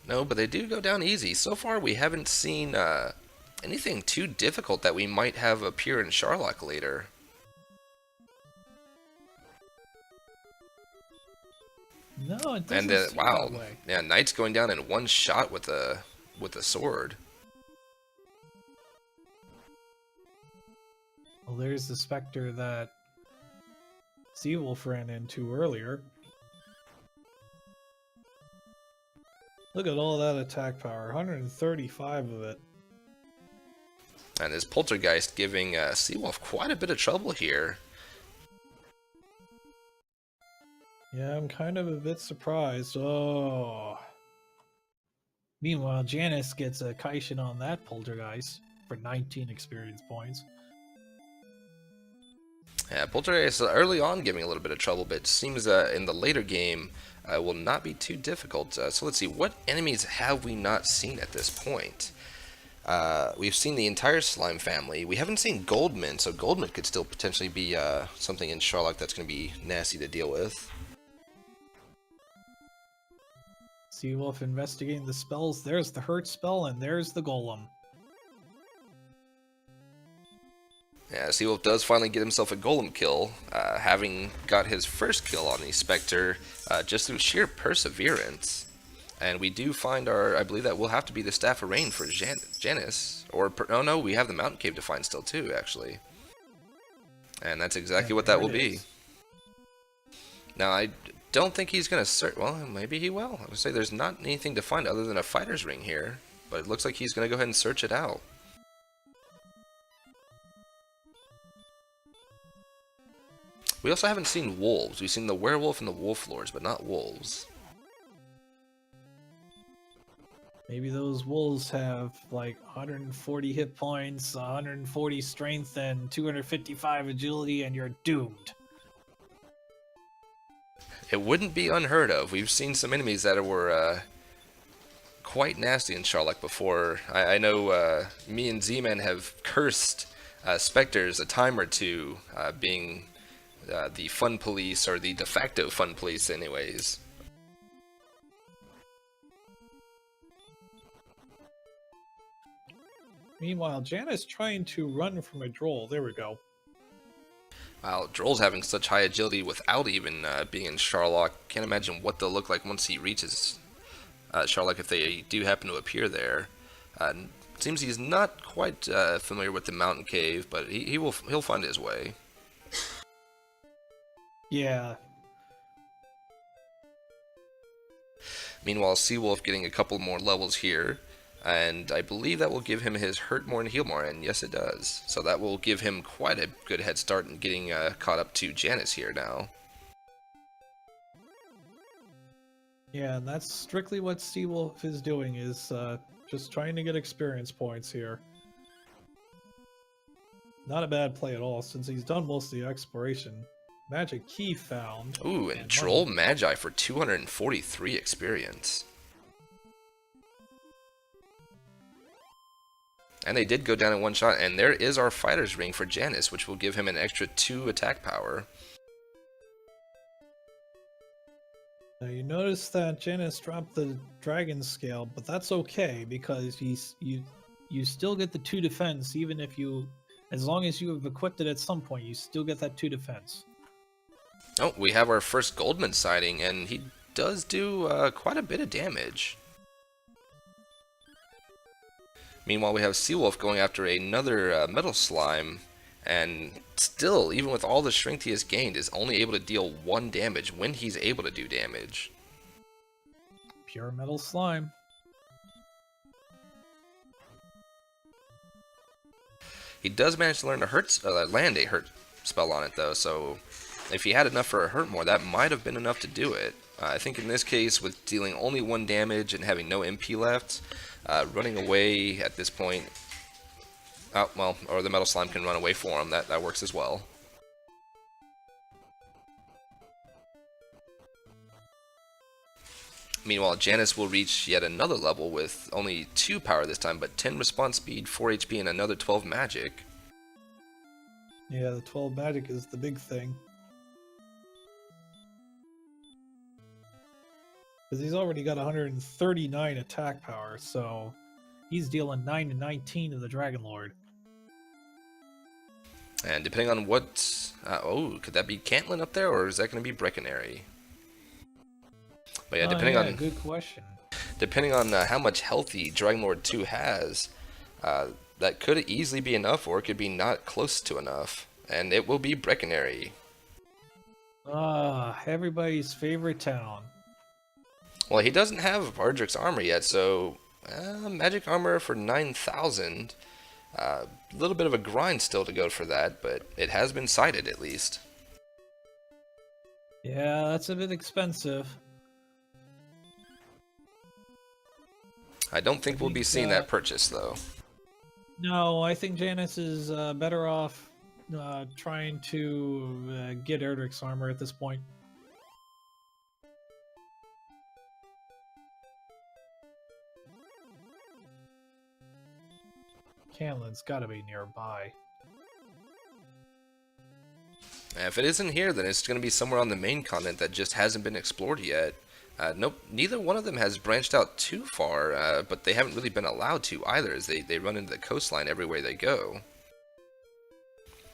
No, but they do go down easy. So far, we haven't seen anything too difficult that we might have appear in Charlock later. No, it doesn't seem wow, that way. Yeah, Knight's going down in one shot with a sword. Well, there's the Spectre that Seawolf ran into earlier. Look at all that attack power, 135 of it. And this Poltergeist giving Seawolf quite a bit of trouble here. Yeah, I'm kind of a bit surprised. Oh. Meanwhile, Janus gets a Kaishin on that Poltergeist for 19 experience points. Yeah, Poltergeist early on giving a little bit of trouble, but it seems in the later game will not be too difficult. So let's see, what enemies have we not seen at this point? We've seen the entire slime family. We haven't seen Goldman, so Goldman could still potentially be something in Charlock that's going to be nasty to deal with. Seawolf investigating the spells. There's the hurt spell, and there's the golem. Yeah, Seawolf does finally get himself a golem kill, having got his first kill on the Spectre just through sheer perseverance. And we do find I believe that will have to be the Staff of Rain for Janus. Oh no, we have the Mountain Cave to find still too, actually. And that's exactly what that will be. Now, I don't think he's going to search. Well, maybe he will. I would say there's not anything to find other than a fighter's ring here. But it looks like he's going to go ahead and search it out. We also haven't seen wolves. We've seen the werewolf and the wolf lords, but not wolves. Maybe those wolves have like 140 hit points, 140 strength, and 255 agility, and you're doomed. It wouldn't be unheard of. We've seen some enemies that were quite nasty in Charlock before. I know me and Z-Man have cursed Spectres a time or two, being the fun police, or the de facto fun police anyways. Meanwhile, Janus trying to run from a droll. There we go. Wow, Droll's having such high agility without even being in Charlock. Can't imagine what they'll look like once he reaches Charlock, if they do happen to appear there. Seems he's not quite familiar with the mountain cave, but he'll find his way. Yeah. Meanwhile, Seawolf getting a couple more levels here, and I believe that will give him his hurt more and heal more, and yes it does. So that will give him quite a good head start in getting caught up to Janus here now. Yeah, and that's strictly what Seawolf is doing, is just trying to get experience points here. Not a bad play at all, since he's done most of the exploration. Magic key found. Ooh, and Droll Magi for 243 experience. And they did go down in one shot, and there is our fighter's ring for Janus, which will give him an extra 2 attack power. Now you notice that Janus dropped the dragon scale, but that's okay, because you still get the 2 defense, even if as long as you have equipped it at some point, you still get that 2 defense. Oh, we have our first Goldman sighting, and he does do quite a bit of damage. Meanwhile, we have Seawolf going after another metal slime, and still, even with all the strength he has gained, is only able to deal 1 damage when he's able to do damage. Pure metal slime. He does manage to learn to land a hurt spell on it, though, so if he had enough for a hurt more, that might have been enough to do it. I think in this case, with dealing only 1 damage and having no MP left, running away at this point, oh, well, or the metal slime can run away for him, that works as well. Meanwhile, Janus will reach yet another level with only 2 power this time, but 10 response speed, 4 HP, and another 12 magic. Yeah, the 12 magic is the big thing. Because he's already got 139 attack power, so he's dealing 9 to 19 to the Dragon Lord. And depending on what... oh, could that be Cantlin up there, or is that going to be Breckenary? But yeah, depending on... good question. Depending on how much healthy Dragon Lord 2 has, that could easily be enough, or it could be not close to enough. And it will be Breckenary. Everybody's favorite town. Well, he doesn't have Ardrick's armor yet, so magic armor for 9,000. A little bit of a grind still to go for that, but it has been cited at least. Yeah, that's a bit expensive. I don't think we'll be seeing that purchase, though. No, I think Janus is better off trying to get Erdrick's armor at this point. Canlin's got to be nearby. If it isn't here, then it's going to be somewhere on the main continent that just hasn't been explored yet. Nope, neither one of them has branched out too far, but they haven't really been allowed to either, as they run into the coastline everywhere they go.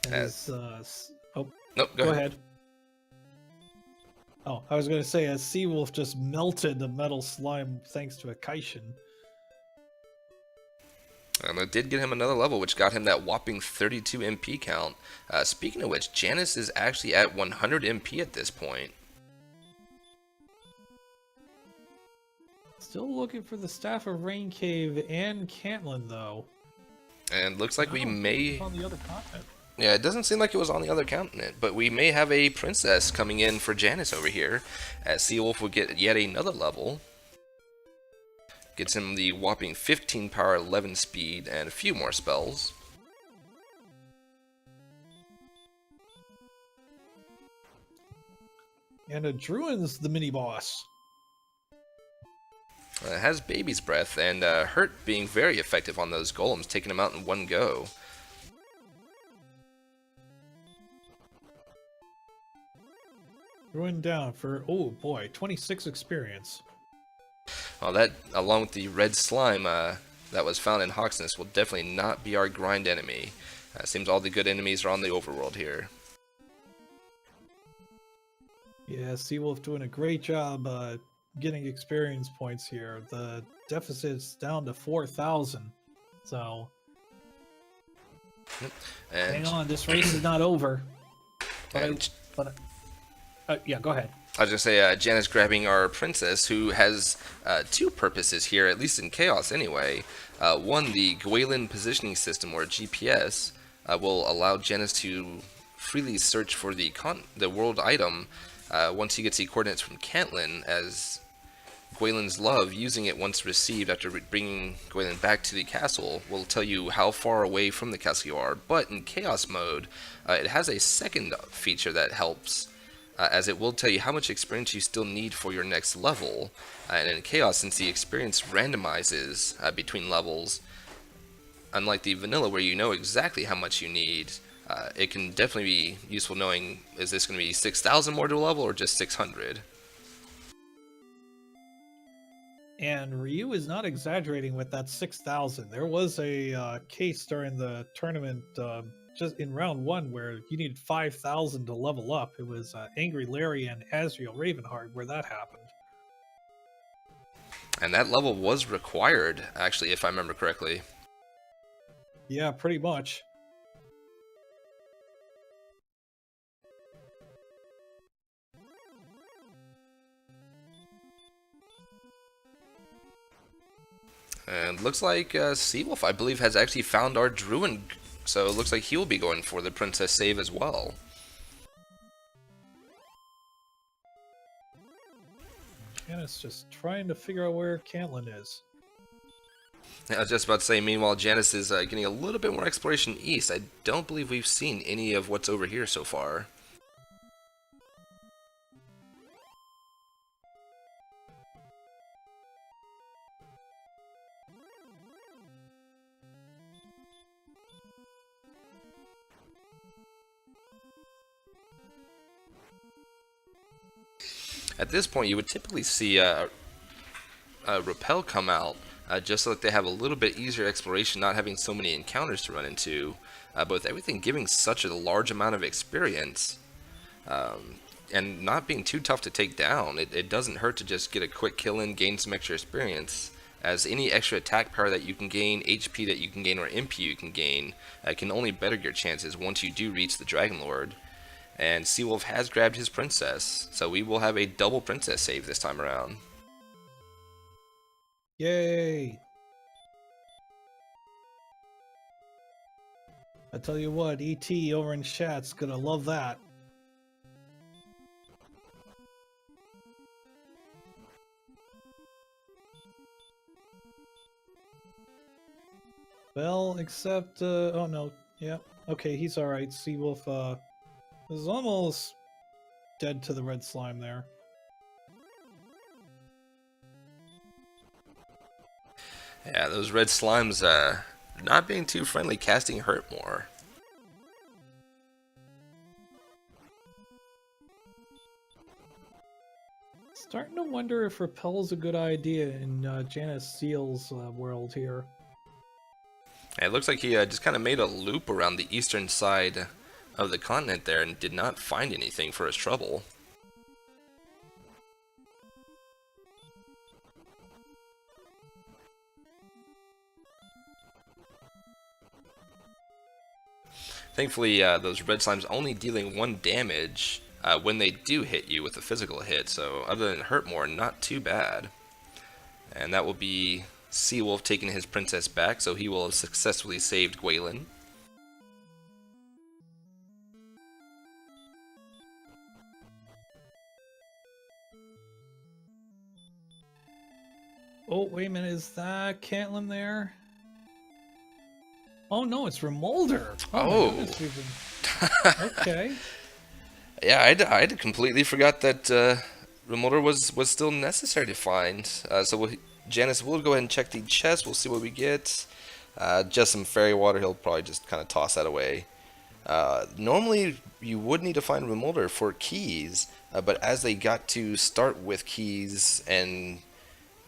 Nope, go ahead. Oh, I was going to say, as Seawolf just melted the metal slime thanks to a Kaishin. And it did get him another level, which got him that whopping 32 MP count. Speaking of which, Janus is actually at 100 MP at this point. Still looking for the Staff of Rain Cave and Cantlin, though. And looks like we may... on the other continent. Yeah, it doesn't seem like it was on the other continent, but we may have a princess coming in for Janus over here, as Seawolf will get yet another level. Gets him the whopping 15 power, 11 speed, and a few more spells. And a Druin's the mini-boss. It has Baby's Breath, and Hurt being very effective on those golems, taking them out in one go. Druin down for, oh boy, 26 experience. Well, that, along with the red slime that was found in Hawksness, will definitely not be our grind enemy. Seems all the good enemies are on the overworld here. Yeah, Seawolf doing a great job getting experience points here. The deficit's down to 4,000. So, And hang on, this race is not over. Yeah, go ahead. I was going to say, Janus grabbing our princess, who has two purposes here, at least in Chaos anyway. One, the Gwaelin positioning system, or GPS, will allow Janus to freely search for the world item once he gets the coordinates from Cantlin, as Gwaelin's love, using it once received after bringing Gwaelin back to the castle, will tell you how far away from the castle you are. But in Chaos mode, it has a second feature that helps, as it will tell you how much experience you still need for your next level. And in Chaos, since the experience randomizes between levels, unlike the vanilla where you know exactly how much you need, it can definitely be useful knowing, is this going to be 6,000 more to a level or just 600? And Ryu is not exaggerating with that 6,000. There was a case during the tournament just in round 1 where you needed 5,000 to level up. It was Angry Larry and Azrael Ravenheart where that happened. And that level was required, actually, if I remember correctly. Yeah, pretty much. And looks like Seawolf, I believe, has actually found our Druin, so it looks like he will be going for the princess save as well. Janus just trying to figure out where Cantlin is. I was just about to say, meanwhile, Janus is getting a little bit more exploration east. I don't believe we've seen any of what's over here so far. At this point, you would typically see Repel come out, just so that they have a little bit easier exploration, not having so many encounters to run into. But with everything giving such a large amount of experience, and not being too tough to take down, it doesn't hurt to just get a quick kill in, gain some extra experience, as any extra attack power that you can gain, HP that you can gain, or MP you can gain, can only better your chances once you do reach the Dragon Lord. And Seawolf has grabbed his princess, so we will have a double princess save this time around. Yay! I tell you what, ET over in chat's gonna love that. Well, except, oh no, yeah, okay, he's alright. Seawolf, is almost dead to the red slime there. Yeah, those red slimes, not being too friendly, casting hurt more. Starting to wonder if Repel's a good idea in JanusZeal's world here. Yeah, it looks like he just kind of made a loop around the eastern side of the continent there and did not find anything for his trouble. Thankfully, those red slimes only dealing 1 damage when they do hit you with a physical hit, so other than hurt more, not too bad. And that will be Seawolf taking his princess back, so he will have successfully saved Gwaylin. Oh, wait a minute, is that Caitlin there? Oh no, it's Remolder! Oh. My goodness, okay. Yeah, I'd completely forgot that Remolder was still necessary to find. Janus will go ahead and check the chest. We'll see what we get. Just some fairy water. He'll probably just kind of toss that away. Normally, you would need to find Remolder for keys, but as they got to start with keys and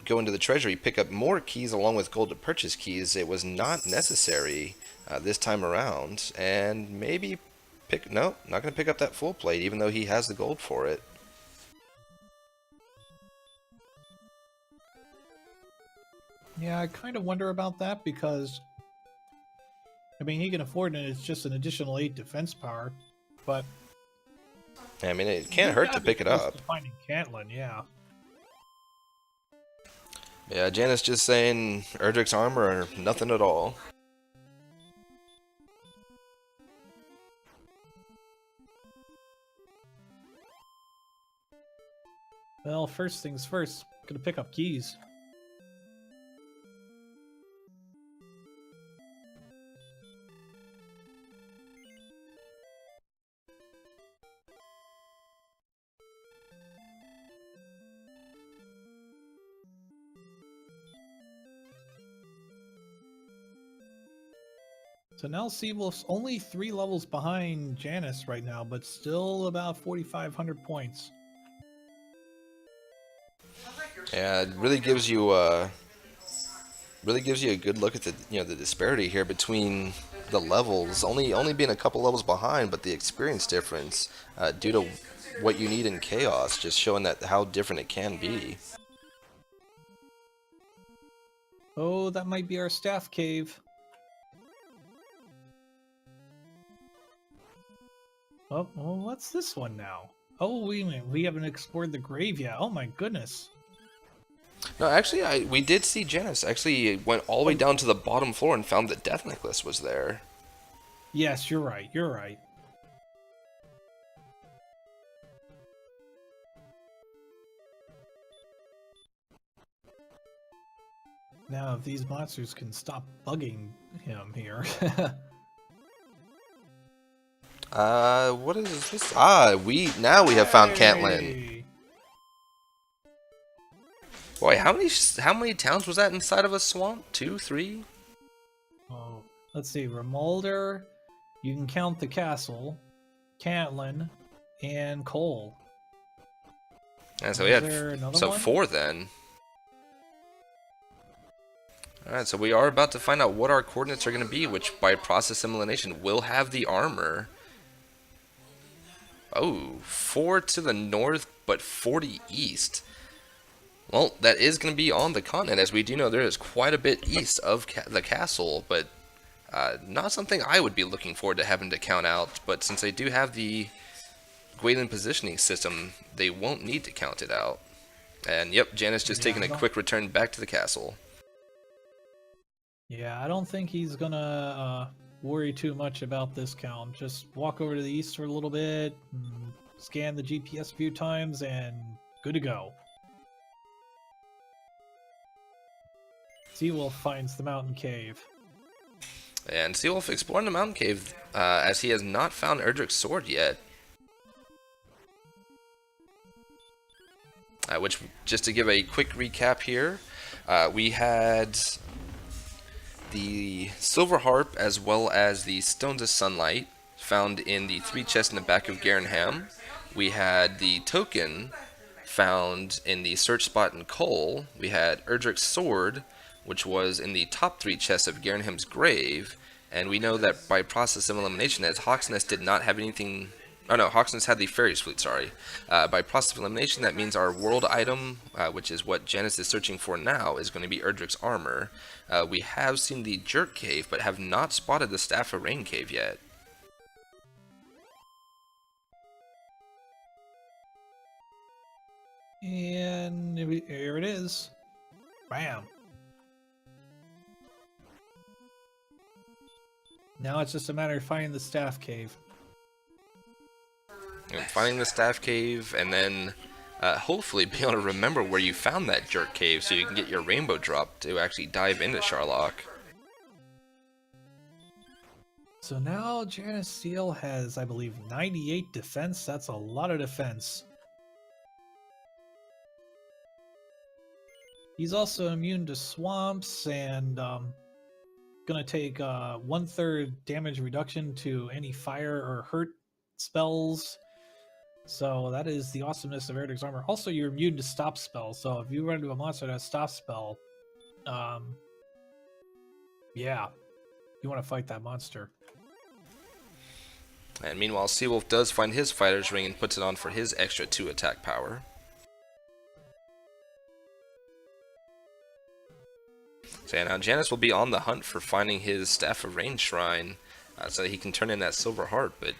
go into the treasury, pick up more keys along with gold to purchase keys, it was not necessary this time around. And maybe no, not going to pick up that full plate, even though he has the gold for it. Yeah, I kind of wonder about that because, I mean, he can afford it. It's just an additional 8 defense power, but I mean, it can't hurt to pick it up. Finding Caitlin, yeah. Yeah, Janus just saying Erdrick's armor or nothing at all. Well, first things first, gonna pick up keys. So now Seawolf's only 3 levels behind Janus right now, but still about 4,500 points. Yeah, it really gives you a good look at the the disparity here between the levels. Only being a couple levels behind, but the experience difference due to what you need in Chaos, just showing that how different it can be. Oh, that might be our staff cave. Oh, well, what's this one now? Oh, wait a minute, we haven't explored the grave yet. Oh my goodness. No, actually, we did see Janus actually went all the way down to the bottom floor and found the death necklace was there. Yes, you're right, you're right. Now, if these monsters can stop bugging him here. What is this? Now we have found Caitlin. Hey! Boy, how many towns was that inside of a swamp? 2, 3? Oh, let's see. Remolder, you can count the castle, Caitlin, and Cole. And so we had one? 4 then. Alright, so we are about to find out what our coordinates are going to be, which by process elimination will have the armor. Oh, 4 to the north, but 40 east. Well, that is going to be on the continent, as we do know there is quite a bit east of the castle, but not something I would be looking forward to having to count out. But since they do have the Gwaylin positioning system, they won't need to count it out. And yep, Janus just taking a quick return back to the castle. Yeah, I don't think he's gonna worry too much about this count. Just walk over to the east for a little bit, scan the GPS a few times, and good to go. Seawolf finds the mountain cave. And Theseawolf exploring the mountain cave as he has not found Erdrick's sword yet. Which, just to give a quick recap here, we had the Silver Harp as well as the Stones of Sunlight found in the 3 chests in the back of Garinham. We had the token found in the search spot in Cole. We had Erdrick's sword, which was in the top 3 chests of Garinham's grave. And we know that by process of elimination, as Hawksnest did not have anything... Oh no, Hawksnest had the Fairy's Flute, sorry. By process of elimination, that means our world item, which is what Janus is searching for now, is going to be Erdrick's armor. We have seen the Jerk Cave, but have not spotted the Staff of Rain Cave yet. And here it is. Bam. Now it's just a matter of finding the Staff Cave. And finding the Staff Cave, and then hopefully be able to remember where you found that Jerk Cave so you can get your Rainbow Drop to actually dive into Charlock. So now JanusZeal has, I believe, 98 defense. That's a lot of defense. He's also immune to swamps and gonna take 1/3 damage reduction to any fire or hurt spells. So that is the awesomeness of Erdrick's armor. Also, you're immune to stop spells. So if you run into a monster that has stop spell, yeah, you want to fight that monster. And meanwhile, Theseawolf does find his Fighter's Ring and puts it on for his extra 2 attack power. So now Janus will be on the hunt for finding his Staff of Rain Shrine so that he can turn in that Silver Heart, but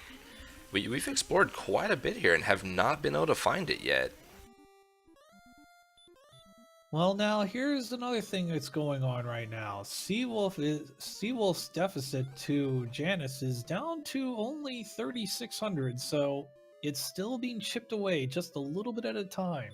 we've explored quite a bit here and have not been able to find it yet. Well, now here's another thing that's going on right now. Theseawolf's deficit to Janus is down to only 3,600, so it's still being chipped away just a little bit at a time.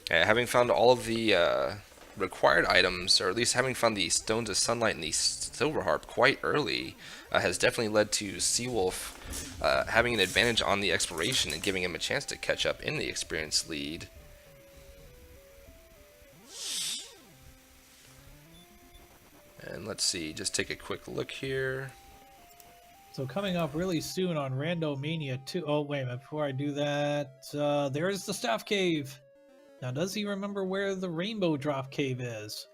Having found all of the required items, or at least having found the Stones of Sunlight and the Silver Harp quite early, has definitely led to Theseawolf having an advantage on the exploration and giving him a chance to catch up in the experience lead. And let's see, just take a quick look here. So coming up really soon on Randomania 2. Oh, wait a minute, before I do that, there's the Staff Cave. Now, does he remember where the Rainbow Drop Cave is?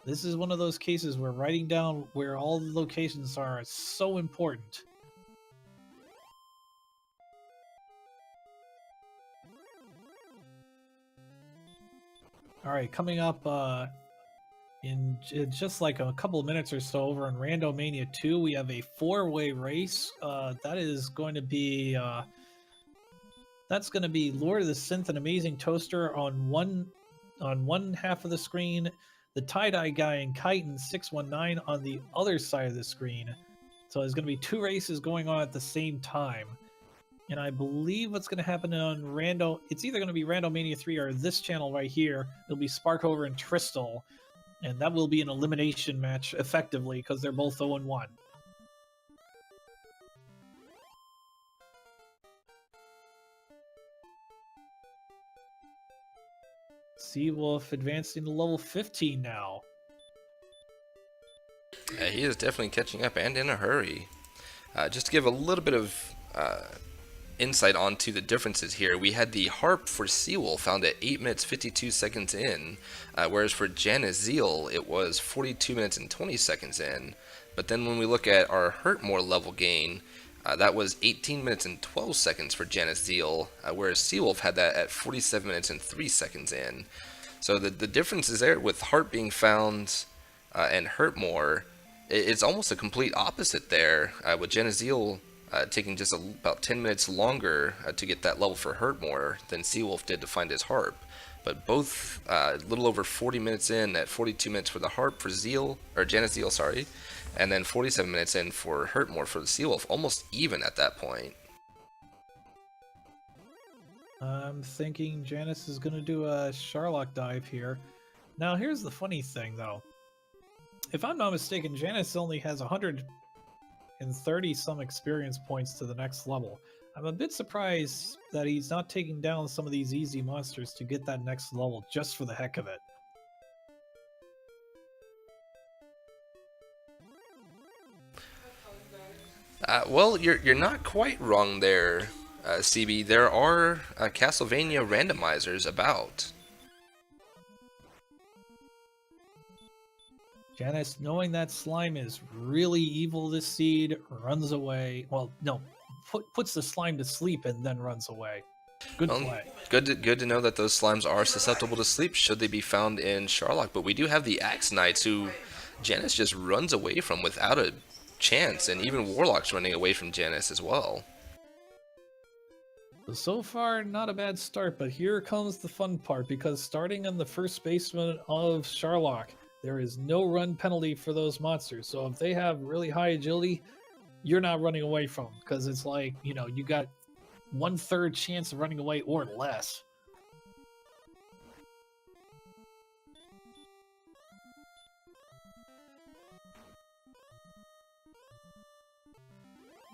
This is one of those cases where writing down where all the locations are so important. Alright, coming up in just like a couple of minutes or so over in Randomania 2, we have a 4-way race. That is going to be that's going to be Lord of the Synth and Amazing Toaster on one half of the screen, the Tie-Dye Guy and Chitin 619 on the other side of the screen. So there's going to be 2 races going on at the same time. And I believe what's going to happen on it's either going to be Randomania 3 or this channel right here. It'll be Sparkover and Tristal. And that will be an elimination match, effectively, because they're both 0-1. Theseawolf advancing to level 15 now. Yeah, he is definitely catching up and in a hurry. Just to give a little bit of insight onto the differences here, we had the Harp for Theseawolf found at 8 minutes 52 seconds in, whereas for JanusZeal it was 42 minutes and 20 seconds in. But then when we look at our Hurtmore level gain, that was 18 minutes and 12 seconds for JanusZeal, whereas Theseawolf had that at 47 minutes and 3 seconds in. So the difference is there with Harp being found and Hurtmore. It's almost a complete opposite there, with JanusZeal taking just about 10 minutes longer to get that level for Hurtmore than Theseawolf did to find his Harp. But both a little over 40 minutes in at 42 minutes for the Harp for JanusZeal, sorry, and then 47 minutes in for Hurtmore for the Theseawolf, almost even at that point. I'm thinking Janus is going to do a Charlock dive here. Now, here's the funny thing, though. If I'm not mistaken, Janus only has 130 some experience points to the next level. I'm a bit surprised that he's not taking down some of these easy monsters to get that next level just for the heck of it. Well, you're not quite wrong there, CB. There are Castlevania randomizers about. Janus, knowing that slime is really evil this seed, runs away. Well, no, puts the slime to sleep and then runs away. Good play. Good to know that those slimes are susceptible to sleep should they be found in Charlock. But we do have the Axe Knights who Janus just runs away from without a chance, and even Warlock's running away from Janus as well. So far, not a bad start, but here comes the fun part, because starting on the first basement of Charlock, there is no run penalty for those monsters. So if they have really high agility, you're not running away from them, because it's like, you know, you got 1/3 chance of running away or less.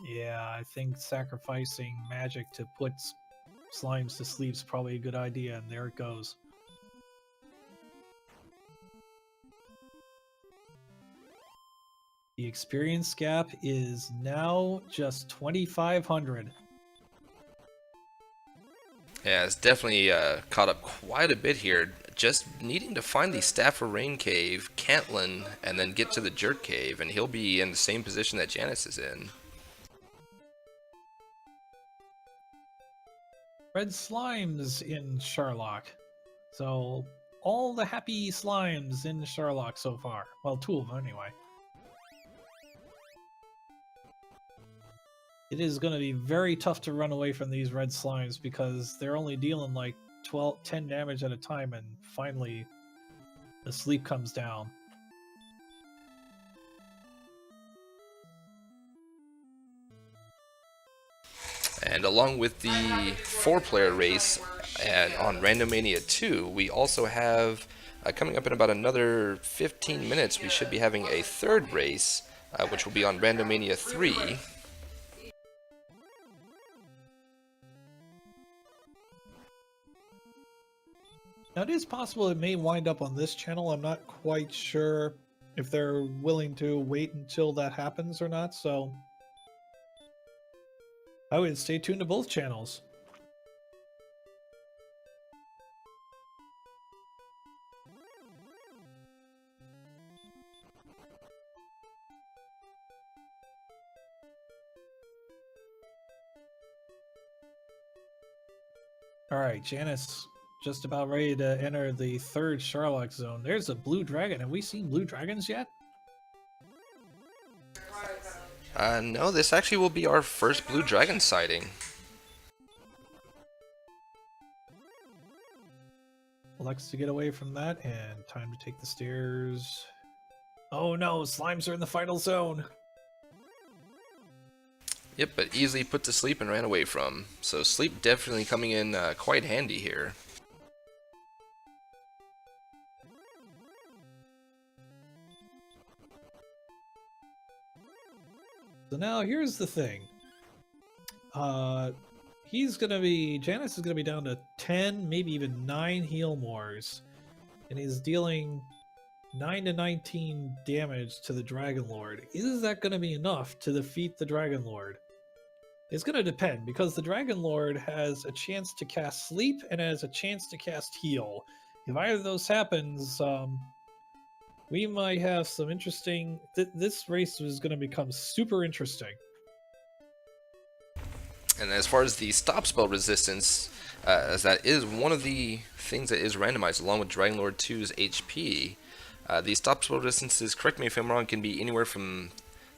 Yeah, I think sacrificing magic to put slimes to sleep is probably a good idea, and there it goes. The experience gap is now just 2,500. Yeah, it's definitely caught up quite a bit here. Just needing to find the Staff of Rain cave, Cantlin, and then get to the Jerk cave, and he'll be in the same position that Janus is in. Red slimes in Charlock. So, all the happy slimes in Charlock so far. Well, 2 of them anyway. It is going to be very tough to run away from these red slimes because they're only dealing like 10 damage at a time, and finally the sleep comes down. And along with the 4-player race and on Randomania 2, we also have, coming up in about another 15 minutes, we should be having a 3rd race, which will be on Randomania 3. Now, it is possible it may wind up on this channel. I'm not quite sure if they're willing to wait until that happens or not, so I would stay tuned to both channels. Alright, Janus just about ready to enter the 3rd Charlock zone. There's a blue dragon. Have we seen blue dragons yet? No, this actually will be our first blue dragon sighting. Alex to get away from that, and time to take the stairs. Oh no, slimes are in the final zone. Yep, but easily put to sleep and ran away from. So sleep definitely coming in quite handy here. So now here's the thing. Janus is gonna be down to 10, maybe even 9 heal mores, and he's dealing 9 to 19 damage to the Dragon Lord. Is that gonna be enough to defeat the Dragon Lord? It's gonna depend, because the Dragon Lord has a chance to cast Sleep and has a chance to cast Heal. If either of those happens, we might have some interesting... this race is going to become super interesting. And as far as the stop spell resistance, as that is one of the things that is randomized along with Dragon Lord 2's HP, the stop spell resistances, correct me if I'm wrong, can be anywhere from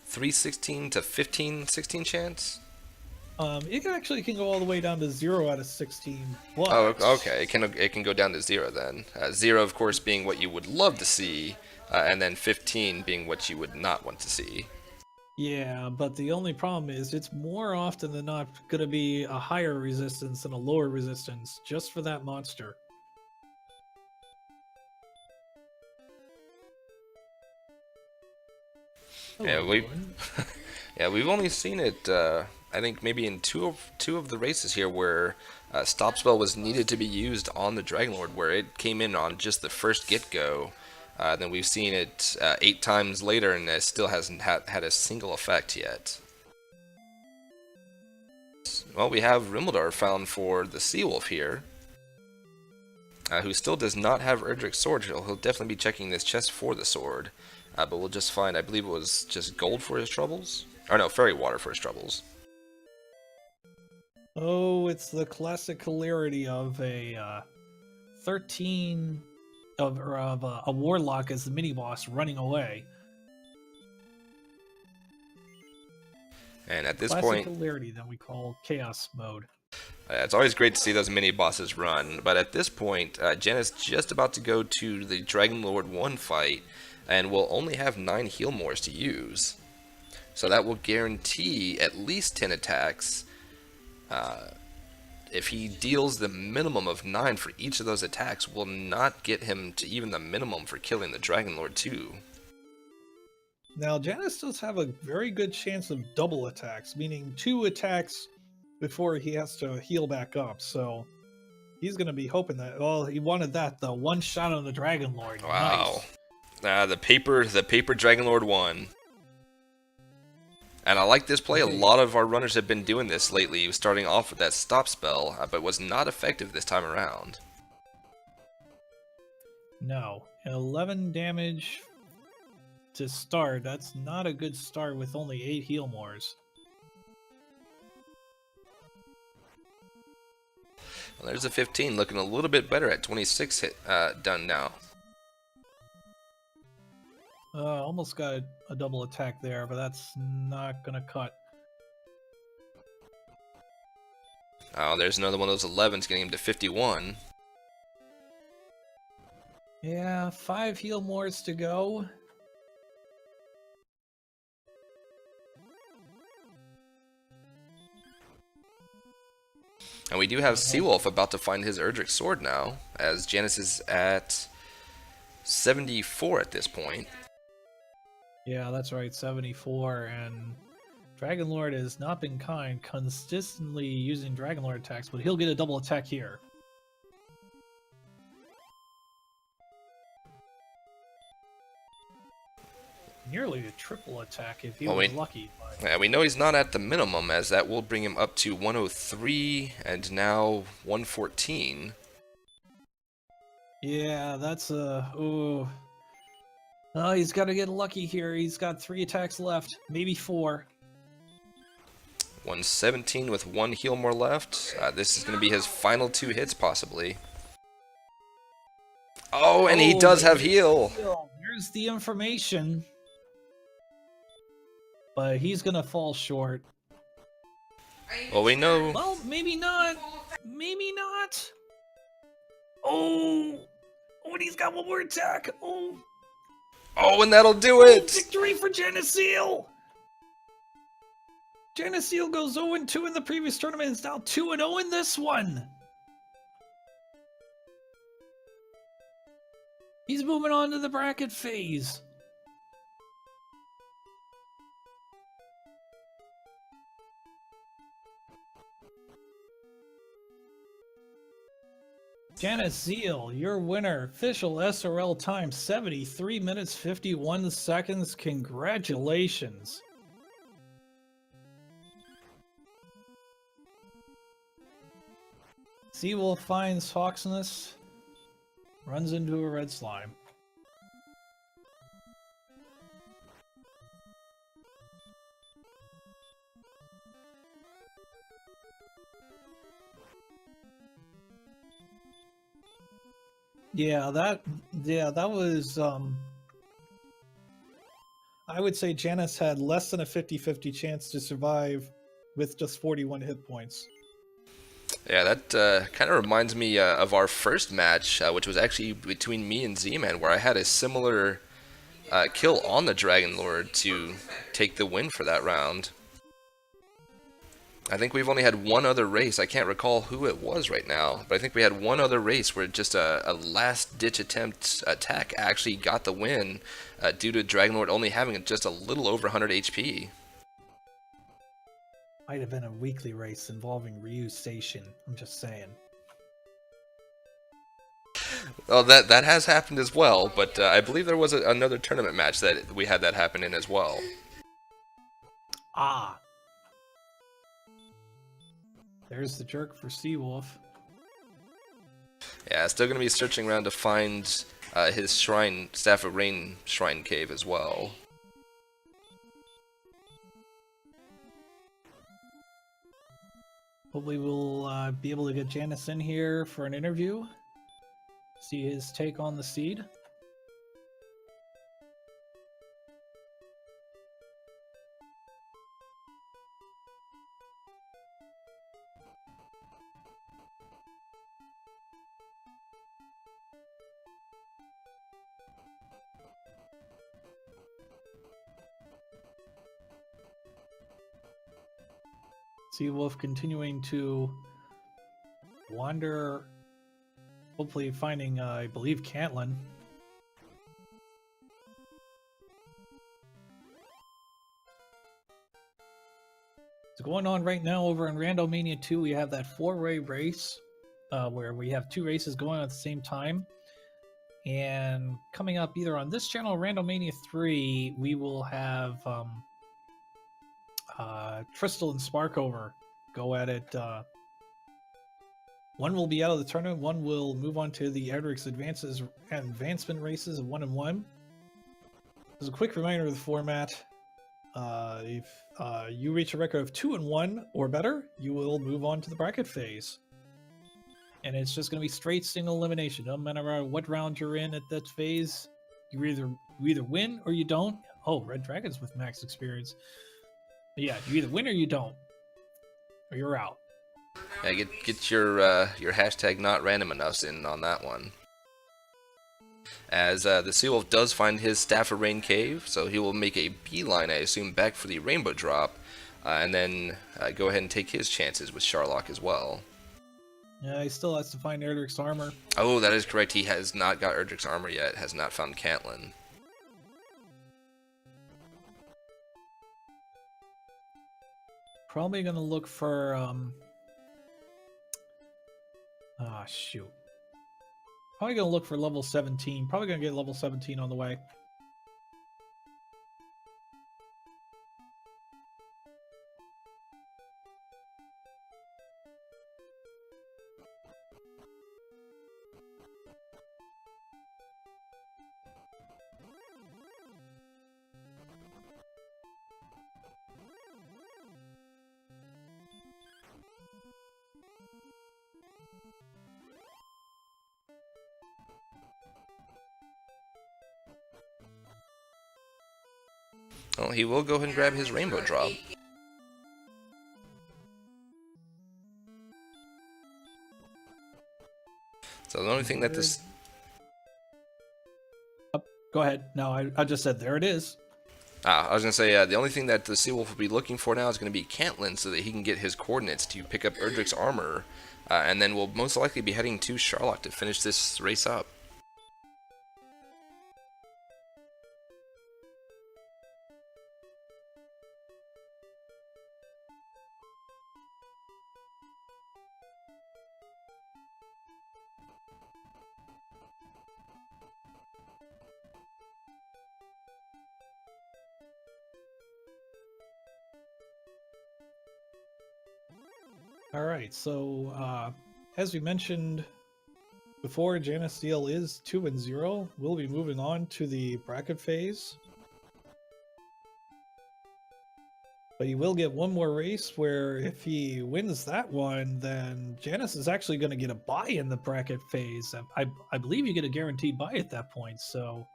316 to 1516 chance? It actually can go all the way down to 0 out of 16. But... oh, okay. It can go down to 0 then. 0, of course, being what you would love to see, and then 15 being what you would not want to see. Yeah, but the only problem is it's more often than not going to be a higher resistance than a lower resistance just for that monster. Yeah, Hello, Gordon. yeah, we've only seen it. I think maybe in two of the races here where stop spell was needed to be used on the Dragon Lord, where it came in on just the first get go. Then we've seen it 8 times later, and it still hasn't had a single effect yet. Well, we have Rimildar found for the Seawolf here, who still does not have Erdrick's sword. He'll definitely be checking this chest for the sword, but we'll just find, I believe it was just gold for his troubles? Or no, fairy water for his troubles. Oh, it's the classic hilarity of a 13 of a warlock as the mini boss running away. And at this Classic point, hilarity that we call chaos mode. it's always great to see those mini bosses run. But at this point, Jen is just about to go to the Dragon Lord 1 fight, and will only have 9 heal mores to use. So that will guarantee at least 10 attacks. If he deals the minimum of 9 for each of those attacks, will not get him to even the minimum for killing the Dragon Lord 2. Now, Janus does have a very good chance of double attacks, meaning 2 attacks before he has to heal back up. So he's going to be hoping that. Well, he wanted that, the one shot on the Dragon Lord. Wow. Nice. The paper Dragon Lord 1. And I like this play. A lot of our runners have been doing this lately, starting off with that stop spell, but was not effective this time around. No, 11 damage to start. That's not a good start with only 8 heal mores. Well, there's a 15, looking a little bit better at 26 hit done now. Almost got a double attack there, but that's not gonna cut. Oh, there's another one of those 11s getting him to 51. Yeah, 5 heal mores to go. And we do have Seawolf about to find his Erdrick sword now, as Janus is at 74 at this point. Yeah, that's right, 74, and Dragon Lord has not been kind, consistently using Dragon Lord attacks, but he'll get a double attack here. Nearly a triple attack if he was lucky. But... Yeah, we know he's not at the minimum, as that will bring him up to 103 and now 114. Yeah, that's a... Oh, he's got to get lucky here. He's got 3 attacks left, maybe 4. 117 with 1 heal more left. This is going to be his final 2 hits, possibly. Oh, and he does have heal. There's the information. But he's going to fall short. Well, we know... Well, maybe not. Maybe not. Oh, and he's got one more attack. Oh, and that'll do it. Victory for JanusZeal. JanusZeal goes 0-2 in the previous tournament. It's now 2-0 in this one. He's moving on to the bracket phase. JanusZeal, your winner. Official SRL time 73 minutes 51 seconds. Congratulations. Seawolf finds Hawksness, runs into a red slime. Yeah, that was, I would say Janus had less than a 50-50 chance to survive with just 41 hit points. Yeah, that kind of reminds me of our first match, which was actually between me and Z-Man, where I had a similar kill on the Dragon Lord to take the win for that round. I think we've only had one other race. I can't recall who it was right now, but I think we had one other race where just a last-ditch attempt attack actually got the win due to Dragon Lord only having just a little over 100 HP. Might have been a weekly race involving Ryu Station. I'm just saying. Well, that has happened as well, but I believe there was another tournament match that we had that happen in as well. Ah. There's the jerk for Seawolf. Yeah, still going to be searching around to find his shrine, Staff of Rain shrine cave as well. Hopefully we'll be able to get Janus in here for an interview. See his take on the seed. Seawolf continuing to wander, hopefully finding, I believe, Cantlin. So going on right now over in Randomania 2, we have that four-way race where we have two races going at the same time. And coming up either on this channel or Randomania 3, we will have Tristal and Sparkover go at it. One will be out of the tournament. One will move on to the Erdrick's advancement races of 1-1. As a quick reminder of the format, if you reach a record of 2-1 or better, you will move on to the bracket phase. And it's just going to be straight single elimination. No matter what round you're in at that phase, you either win or you don't. Oh, Red Dragons with max experience. But yeah, you either win or you don't, or you're out. Yeah, get your hashtag not random enoughs in on that one. As the Seawolf does find his Staff of Rain cave, so he will make a beeline, I assume, back for the Rainbow Drop, and then go ahead and take his chances with Charlock as well. Yeah, he still has to find Erdrick's armor. Oh, that is correct. He has not got Erdrick's armor yet. Has not found Cantlin. Probably gonna look for shoot. Probably gonna look for level 17. Probably gonna get level 17 on the way. Well, he will go ahead and grab his Rainbow Drop. So the only thing that this... Go ahead. No, I just said there it is. I was going to say, the only thing that the Seawolf will be looking for now is going to be Cantlin so that he can get his coordinates to pick up Erdrick's armor, and then we'll most likely be heading to Charlock to finish this race up. All right, so as we mentioned before, JanusZeal is 2-0. We'll be moving on to the bracket phase. But he will get one more race where if he wins that one, then Janus is actually going to get a bye in the bracket phase. I believe you get a guaranteed bye at that point, so...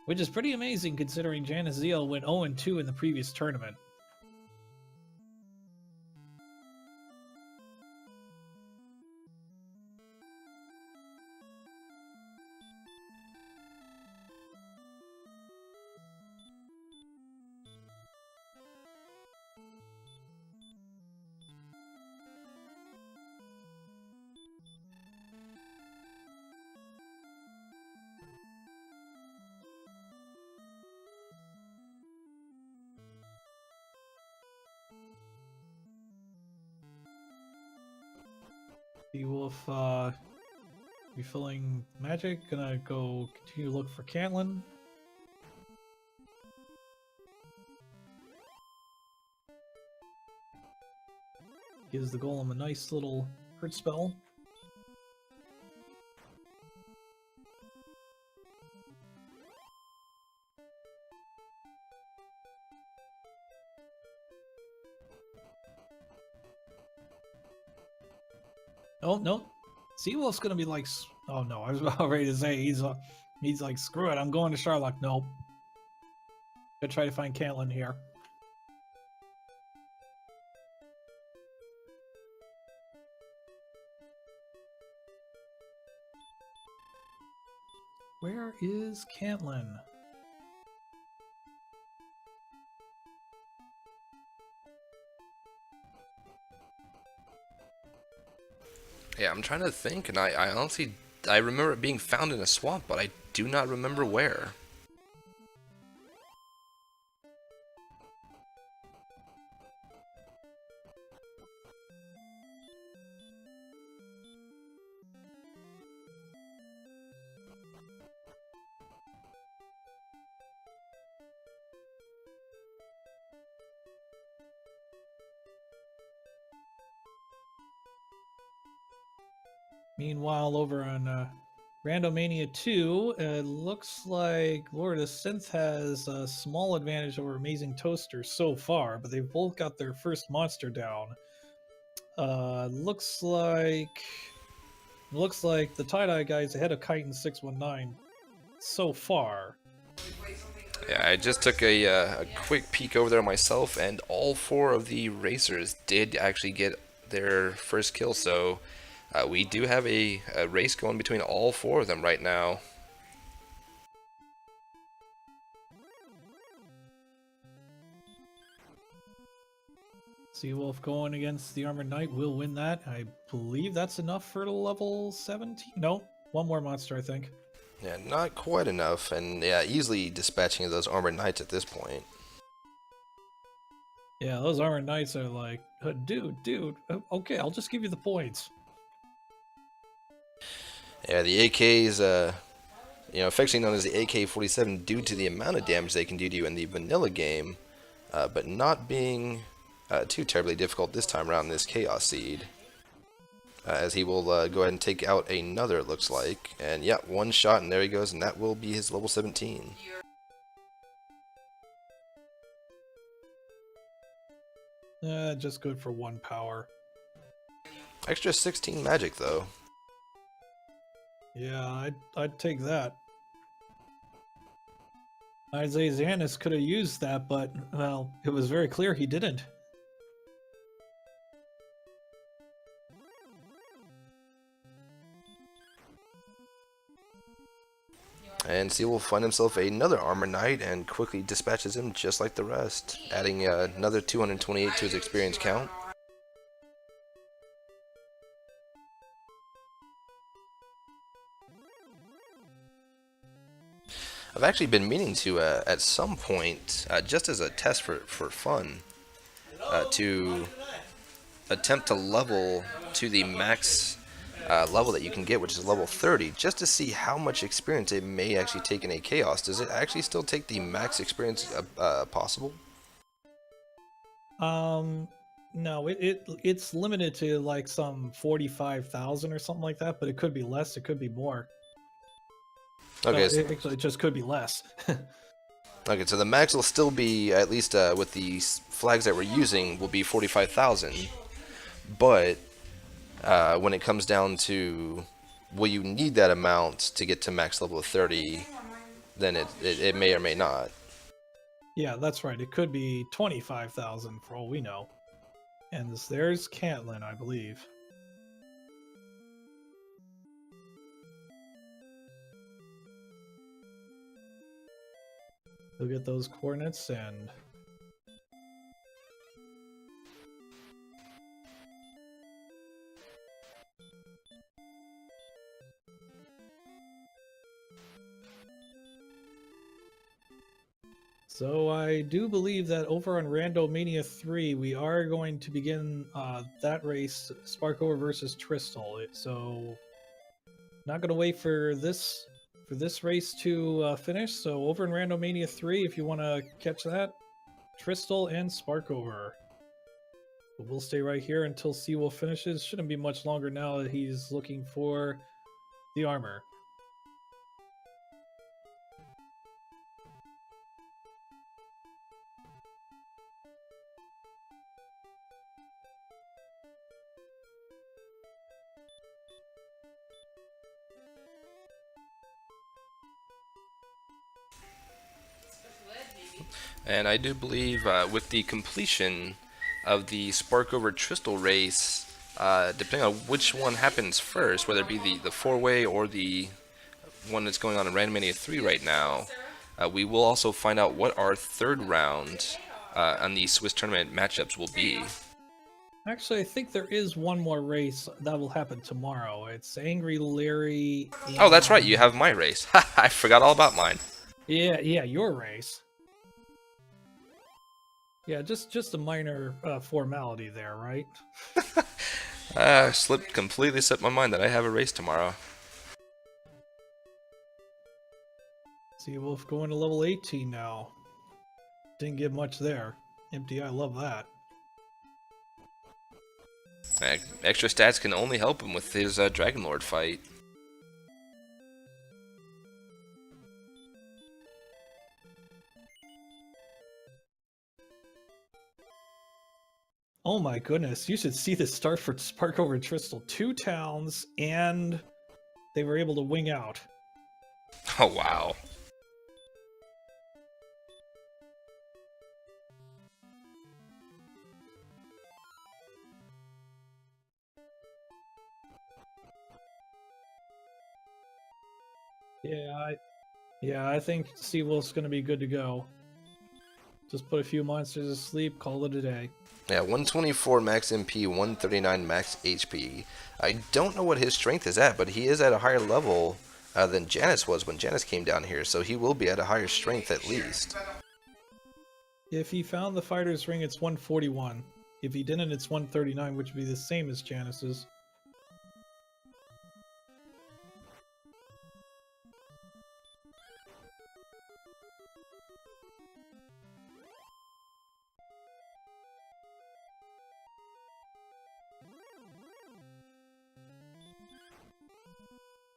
Which is pretty amazing considering JanusZeal went 0-2 in the previous tournament. Theseawolf, refilling magic. Gonna go continue to look for Caitlin. Gives the golem a nice little hurt spell. Oh no, Seawolf's gonna be like, oh no, I was about ready to say he's like, screw it, I'm going to Charlock. Nope. Gonna try to find Caitlin here. Where is Caitlin? Yeah, I'm trying to think, and I honestly, I remember it being found in a swamp, but I do not remember where. Meanwhile, over on Randomania 2, it looks like Lord of Synth has a small advantage over Amazing Toaster so far, but they've both got their first monster down. Looks like the tie-dye guy's ahead of Chitin 619 so far. Yeah, I just took a quick peek over there myself, and all 4 of the racers did actually get their first kill, so we do have a race going between all 4 of them right now. Seawolf going against the Armored Knight will win that. I believe that's enough for level 17. No, one more monster, I think. Yeah, not quite enough, and yeah, easily dispatching of those Armored Knights at this point. Yeah, those Armored Knights are like, dude, okay, I'll just give you the points. Yeah, the AKs, affectionately known as the AK-47 due to the amount of damage they can do to you in the vanilla game, but not being too terribly difficult this time around in this Chaos Seed. As he will go ahead and take out another, it looks like. And yeah, one shot, and there he goes, and that will be his level 17. Just good for 1 power. Extra 16 magic, though. Yeah, I'd take that. Isaiah Janus could have used that, but, well, it was very clear he didn't. And Seal will find himself another Armor Knight and quickly dispatches him just like the rest, adding another 228 to his experience count. I've actually been meaning to, at some point, just as a test for fun, to attempt to level to the max level that you can get, which is level 30, just to see how much experience it may actually take in a Chaos. Does it actually still take the max experience possible? No, it's limited to like some 45,000 or something like that, but it could be less, it could be more. Okay, actually, it just could be less. Okay, so the max will still be, at least with the flags that we're using, will be 45,000. But when it comes down to will you need that amount to get to max level of 30, then it may or may not. Yeah, that's right. It could be 25,000 for all we know. And there's Caitlin, I believe. We'll get those coordinates and So I do believe that over on Randomania 3, we are going to begin that race, Sparkover versus Tristal. So not going to wait for this race to finish. So over in Randomania 3, if you want to catch that, Tristal and Sparkover. But we'll stay right here until Seawolf finishes. Shouldn't be much longer now that he's looking for the armor. And I do believe with the completion of the Sparkover Tristal race, depending on which one happens first, whether it be the four-way or the one that's going on in Randomizer 3 right now, we will also find out what our third round on the Swiss tournament matchups will be. Actually, I think there is one more race that will happen tomorrow. It's Angry Larry. Oh, that's right. You have my race. I forgot all about mine. Yeah, your race. Yeah, just a minor formality there, right? Completely slipped my mind that I have a race tomorrow. Seawolf going to level 18 now. Didn't get much there. Empty, I love that. Extra stats can only help him with his Dragon Lord fight. Oh my goodness, you should see the start for Sparkover Tristal. 2 towns, and they were able to wing out. Oh, wow. Yeah, I think Seawolf's going to be good to go. Just put a few monsters to sleep, call it a day. Yeah, 124 max MP, 139 max HP. I don't know what his strength is at, but he is at a higher level than Janus was when Janus came down here, so he will be at a higher strength at least. If he found the fighter's ring, it's 141. If he didn't, it's 139, which would be the same as Janus's.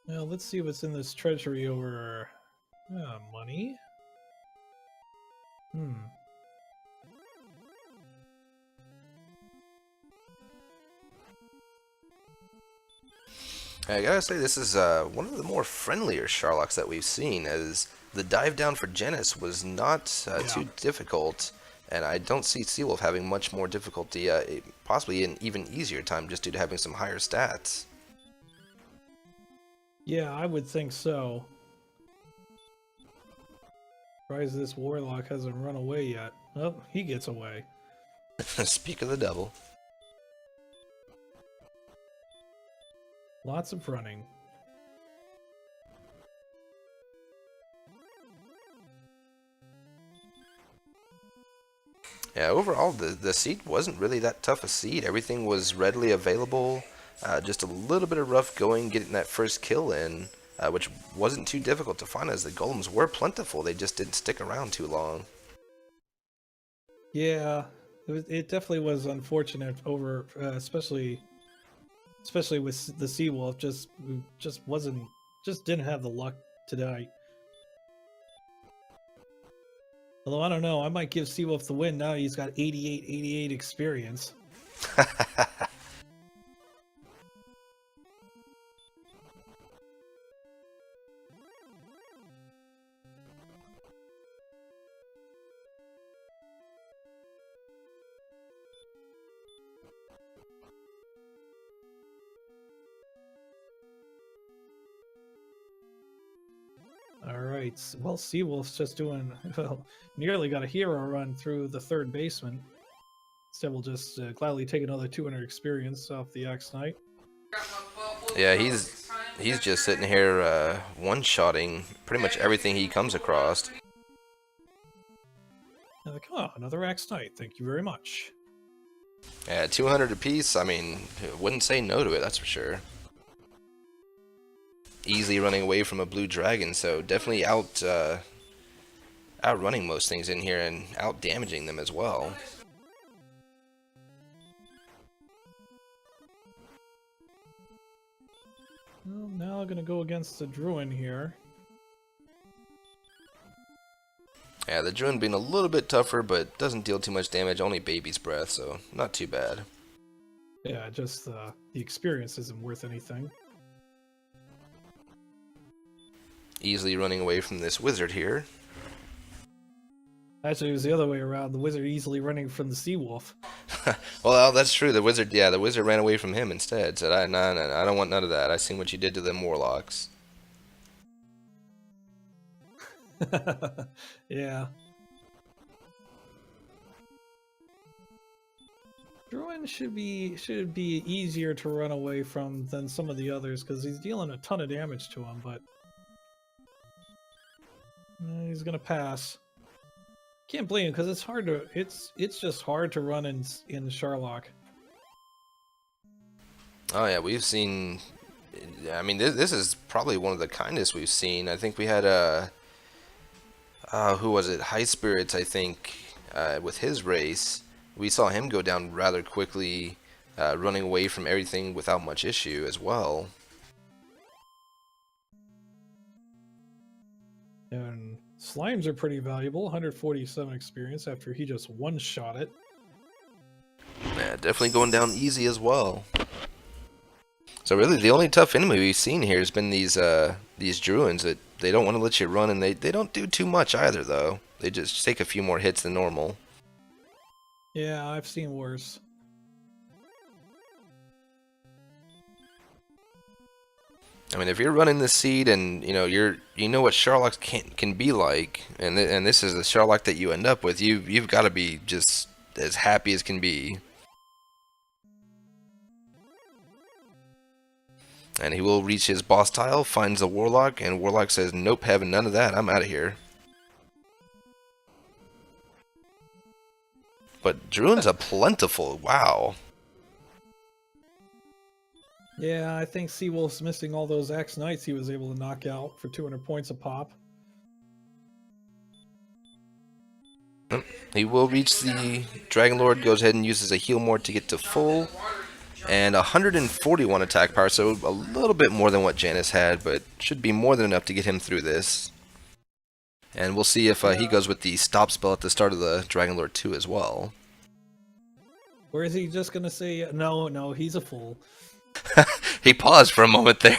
Well, let's see what's in this treasury over money. I gotta say, this is one of the more friendlier Charlocks that we've seen, as the dive down for Janus was not too difficult, and I don't see Seawolf having much more difficulty, possibly an even easier time just due to having some higher stats. Yeah, I would think so. Surprised this Warlock hasn't run away yet. Oh, he gets away. Speak of the devil. Lots of running. Yeah, overall, the seed wasn't really that tough a seed. Everything was readily available. Just a little bit of rough going getting that first kill in, which wasn't too difficult to find as the golems were plentiful. They just didn't stick around too long. Yeah, it definitely was unfortunate over, especially with the Seawolf. Just didn't have the luck today. Although I don't know, I might give Seawolf the win now. He's got 88 experience. Alright, well, Seawolf's just doing, well, nearly got a hero run through the third basement. Instead, we'll just gladly take another 200 experience off the X-Knight. Yeah, he's just sitting here one-shotting pretty much everything he comes across. They're like, oh, another Axe Knight. Thank you very much. Yeah, 200 apiece. I mean, wouldn't say no to it. That's for sure. Easily running away from a blue dragon, so definitely outrunning most things in here and out damaging them as well. Well, now I'm gonna go against the Druid here. Yeah, the Druid being a little bit tougher, but doesn't deal too much damage. Only baby's breath, so not too bad. Yeah, just the experience isn't worth anything. Easily running away from this wizard here. Actually, it was the other way around. The wizard easily running from the Seawolf. Well, that's true. The wizard ran away from him instead. Said, "No, I don't want none of that. I seen what you did to them warlocks." Yeah. Druid should be easier to run away from than some of the others because he's dealing a ton of damage to him, but he's gonna pass. Can't blame him because it's hard to it's just hard to run in Charlock. Oh yeah, we've seen. I mean, this is probably one of the kindest we've seen. I think we had who was it? High Spirits, I think, with his race. We saw him go down rather quickly, running away from everything without much issue as well. And slimes are pretty valuable. 147 experience after he just one-shot it. Yeah, definitely going down easy as well. So really, the only tough enemy we've seen here has been these druids that they don't want to let you run, and they don't do too much either, though. They just take a few more hits than normal. Yeah, I've seen worse. I mean, if you're running the seed and you know what Charlock can be like, and this is the Charlock that you end up with, you've got to be just as happy as can be. And he will reach his boss tile, finds the Warlock, and Warlock says, "Nope, having none of that. I'm out of here." But Druid's a plentiful. Wow. Yeah, I think Seawolf's missing all those Axe Knights he was able to knock out for 200 points a pop. He will reach the Dragon Lord, goes ahead and uses a heal more to get to full. And 141 attack power, so a little bit more than what Janus had, but should be more than enough to get him through this. And we'll see if he goes with the stop spell at the start of the Dragon Lord 2 as well. Or is he just going to say, no, he's a fool? He paused for a moment there.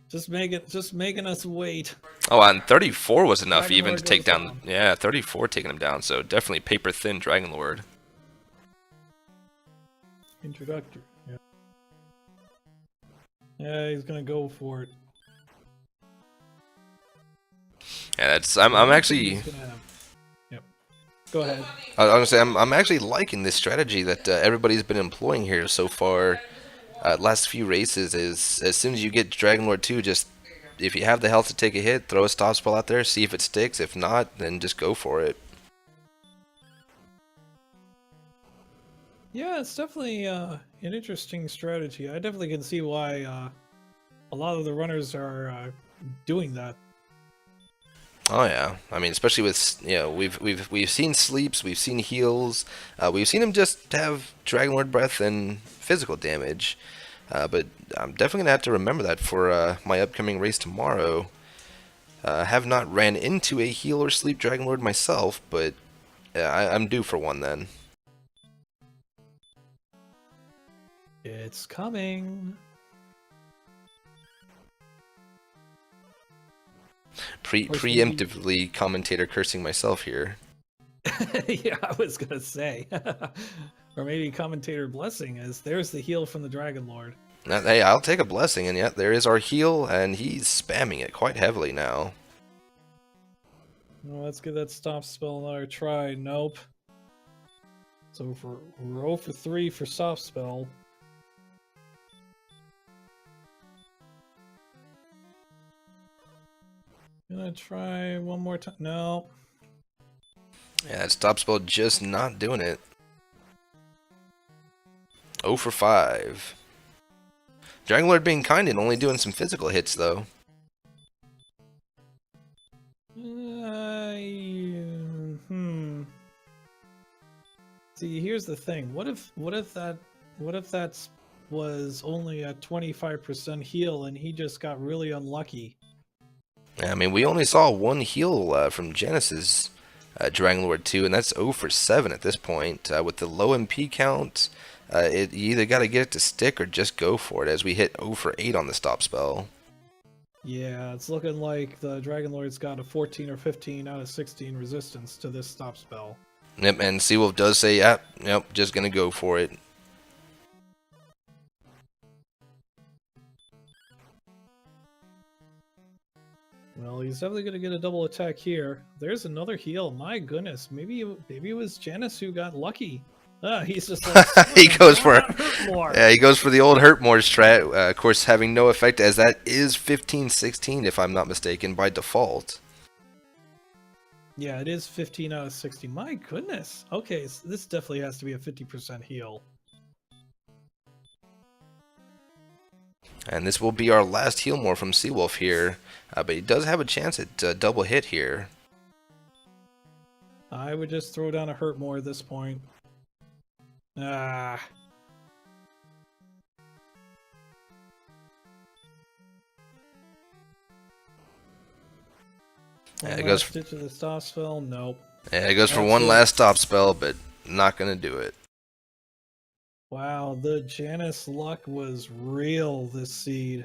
Just making us wait. Oh, and 34 was enough Dragon even Lord to take goes down. Yeah, 34 taking him down, so definitely paper thin Dragon Lord. Introductory. Yeah. Yeah, he's gonna go for it. Yeah, that's. I'm actually. Yep. Go ahead. I was gonna say I'm actually liking this strategy that everybody's been employing here so far. Last few races is as soon as you get Dragon Lord 2, just if you have the health to take a hit, throw a stop spell out there, see if it sticks. If not, then just go for it. Yeah, it's definitely an interesting strategy. I definitely can see why a lot of the runners are doing that. Oh yeah, I mean, especially with we've seen sleeps, we've seen heals, we've seen him just have Dragon Lord breath and physical damage. But I'm definitely gonna have to remember that for my upcoming race tomorrow. Have not ran into a heal or sleep Dragon Lord myself, but I'm due for one then. It's coming. Preemptively commentator cursing myself here. Yeah, I was gonna say. Or maybe commentator blessing is there's the heal from the Dragon Lord. Hey, I'll take a blessing, and yet there is our heal, and he's spamming it quite heavily now. Well, let's give that stop spell another try. Nope. So we're 0 for 3 for soft spell. Gonna try one more time. No. Yeah, that stop spell just not doing it. 0 for 5. Dragon Lord being kind and only doing some physical hits though. See, here's the thing. What if that was only a 25% heal and he just got really unlucky? I mean, we only saw one heal from Janus's Dragon Lord 2, and that's 0 for 7 at this point. With the low MP count, you either got to get it to stick or just go for it, as we hit 0 for 8 on the stop spell. Yeah, it's looking like the Dragon Lord's got a 14 or 15 out of 16 resistance to this stop spell. Yep, and Theseawolf does say, yep, just gonna go for it. Well, he's definitely going to get a double attack here. There's another heal. My goodness, maybe it was Janus who got lucky. He's just like, he goes for more. Yeah, he goes for the old hurt more strat. Of course, having no effect, as that is 15-16 if I'm not mistaken by default. Yeah, it is 15 out of 60. My goodness. Okay, so this definitely has to be a 50% heal. And this will be our last heal more from Theseawolf here, but he does have a chance at double hit here. I would just throw down a hurt more at this point. Ah. Yeah, it goes. Stitch of the stop spell. Nope. Yeah, it goes for one last stop spell, but not gonna do it. Wow, the Janus luck was real this seed.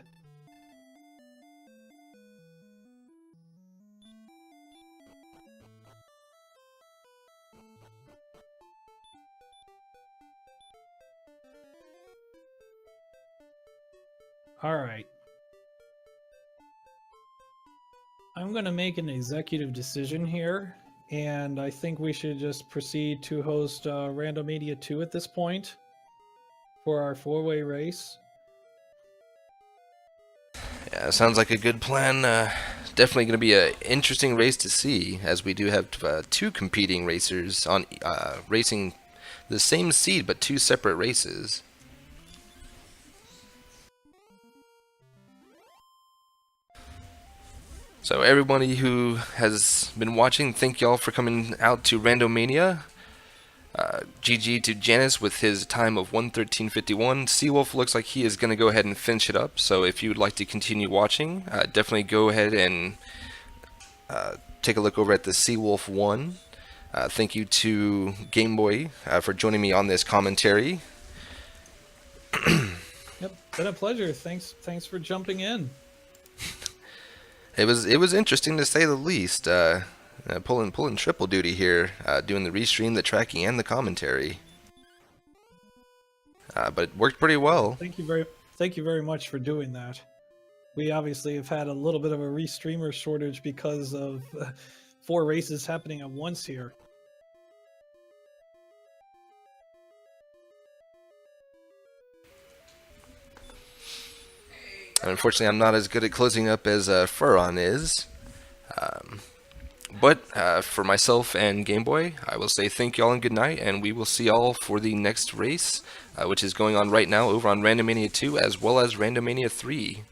All right. I'm going to make an executive decision here, and I think we should just proceed to host Randomizer 2 at this point for our four-way race. Yeah, sounds like a good plan. Definitely going to be an interesting race to see, as we do have two competing racers on racing the same seed but two separate races. So everybody who has been watching, thank y'all for coming out to Randomania. GG to Janus with his time of 1:13.51. Theseawolf looks like he is going to go ahead and finish it up, so if you would like to continue watching, definitely go ahead and take a look over at the Theseawolf1. Thank you to Game Boy for joining me on this commentary. Yep, been a pleasure. Thanks for jumping in. It was interesting to say the least. Pulling triple duty here, doing the restream, the tracking, and the commentary. But it worked pretty well. Thank you very much for doing that. We obviously have had a little bit of a restreamer shortage because of 4 races happening at once here. And unfortunately, I'm not as good at closing up as Furon is. But for myself and Game Boy, I will say thank y'all and good night, and we will see y'all for the next race, which is going on right now over on Randomania 2 as well as Randomania 3.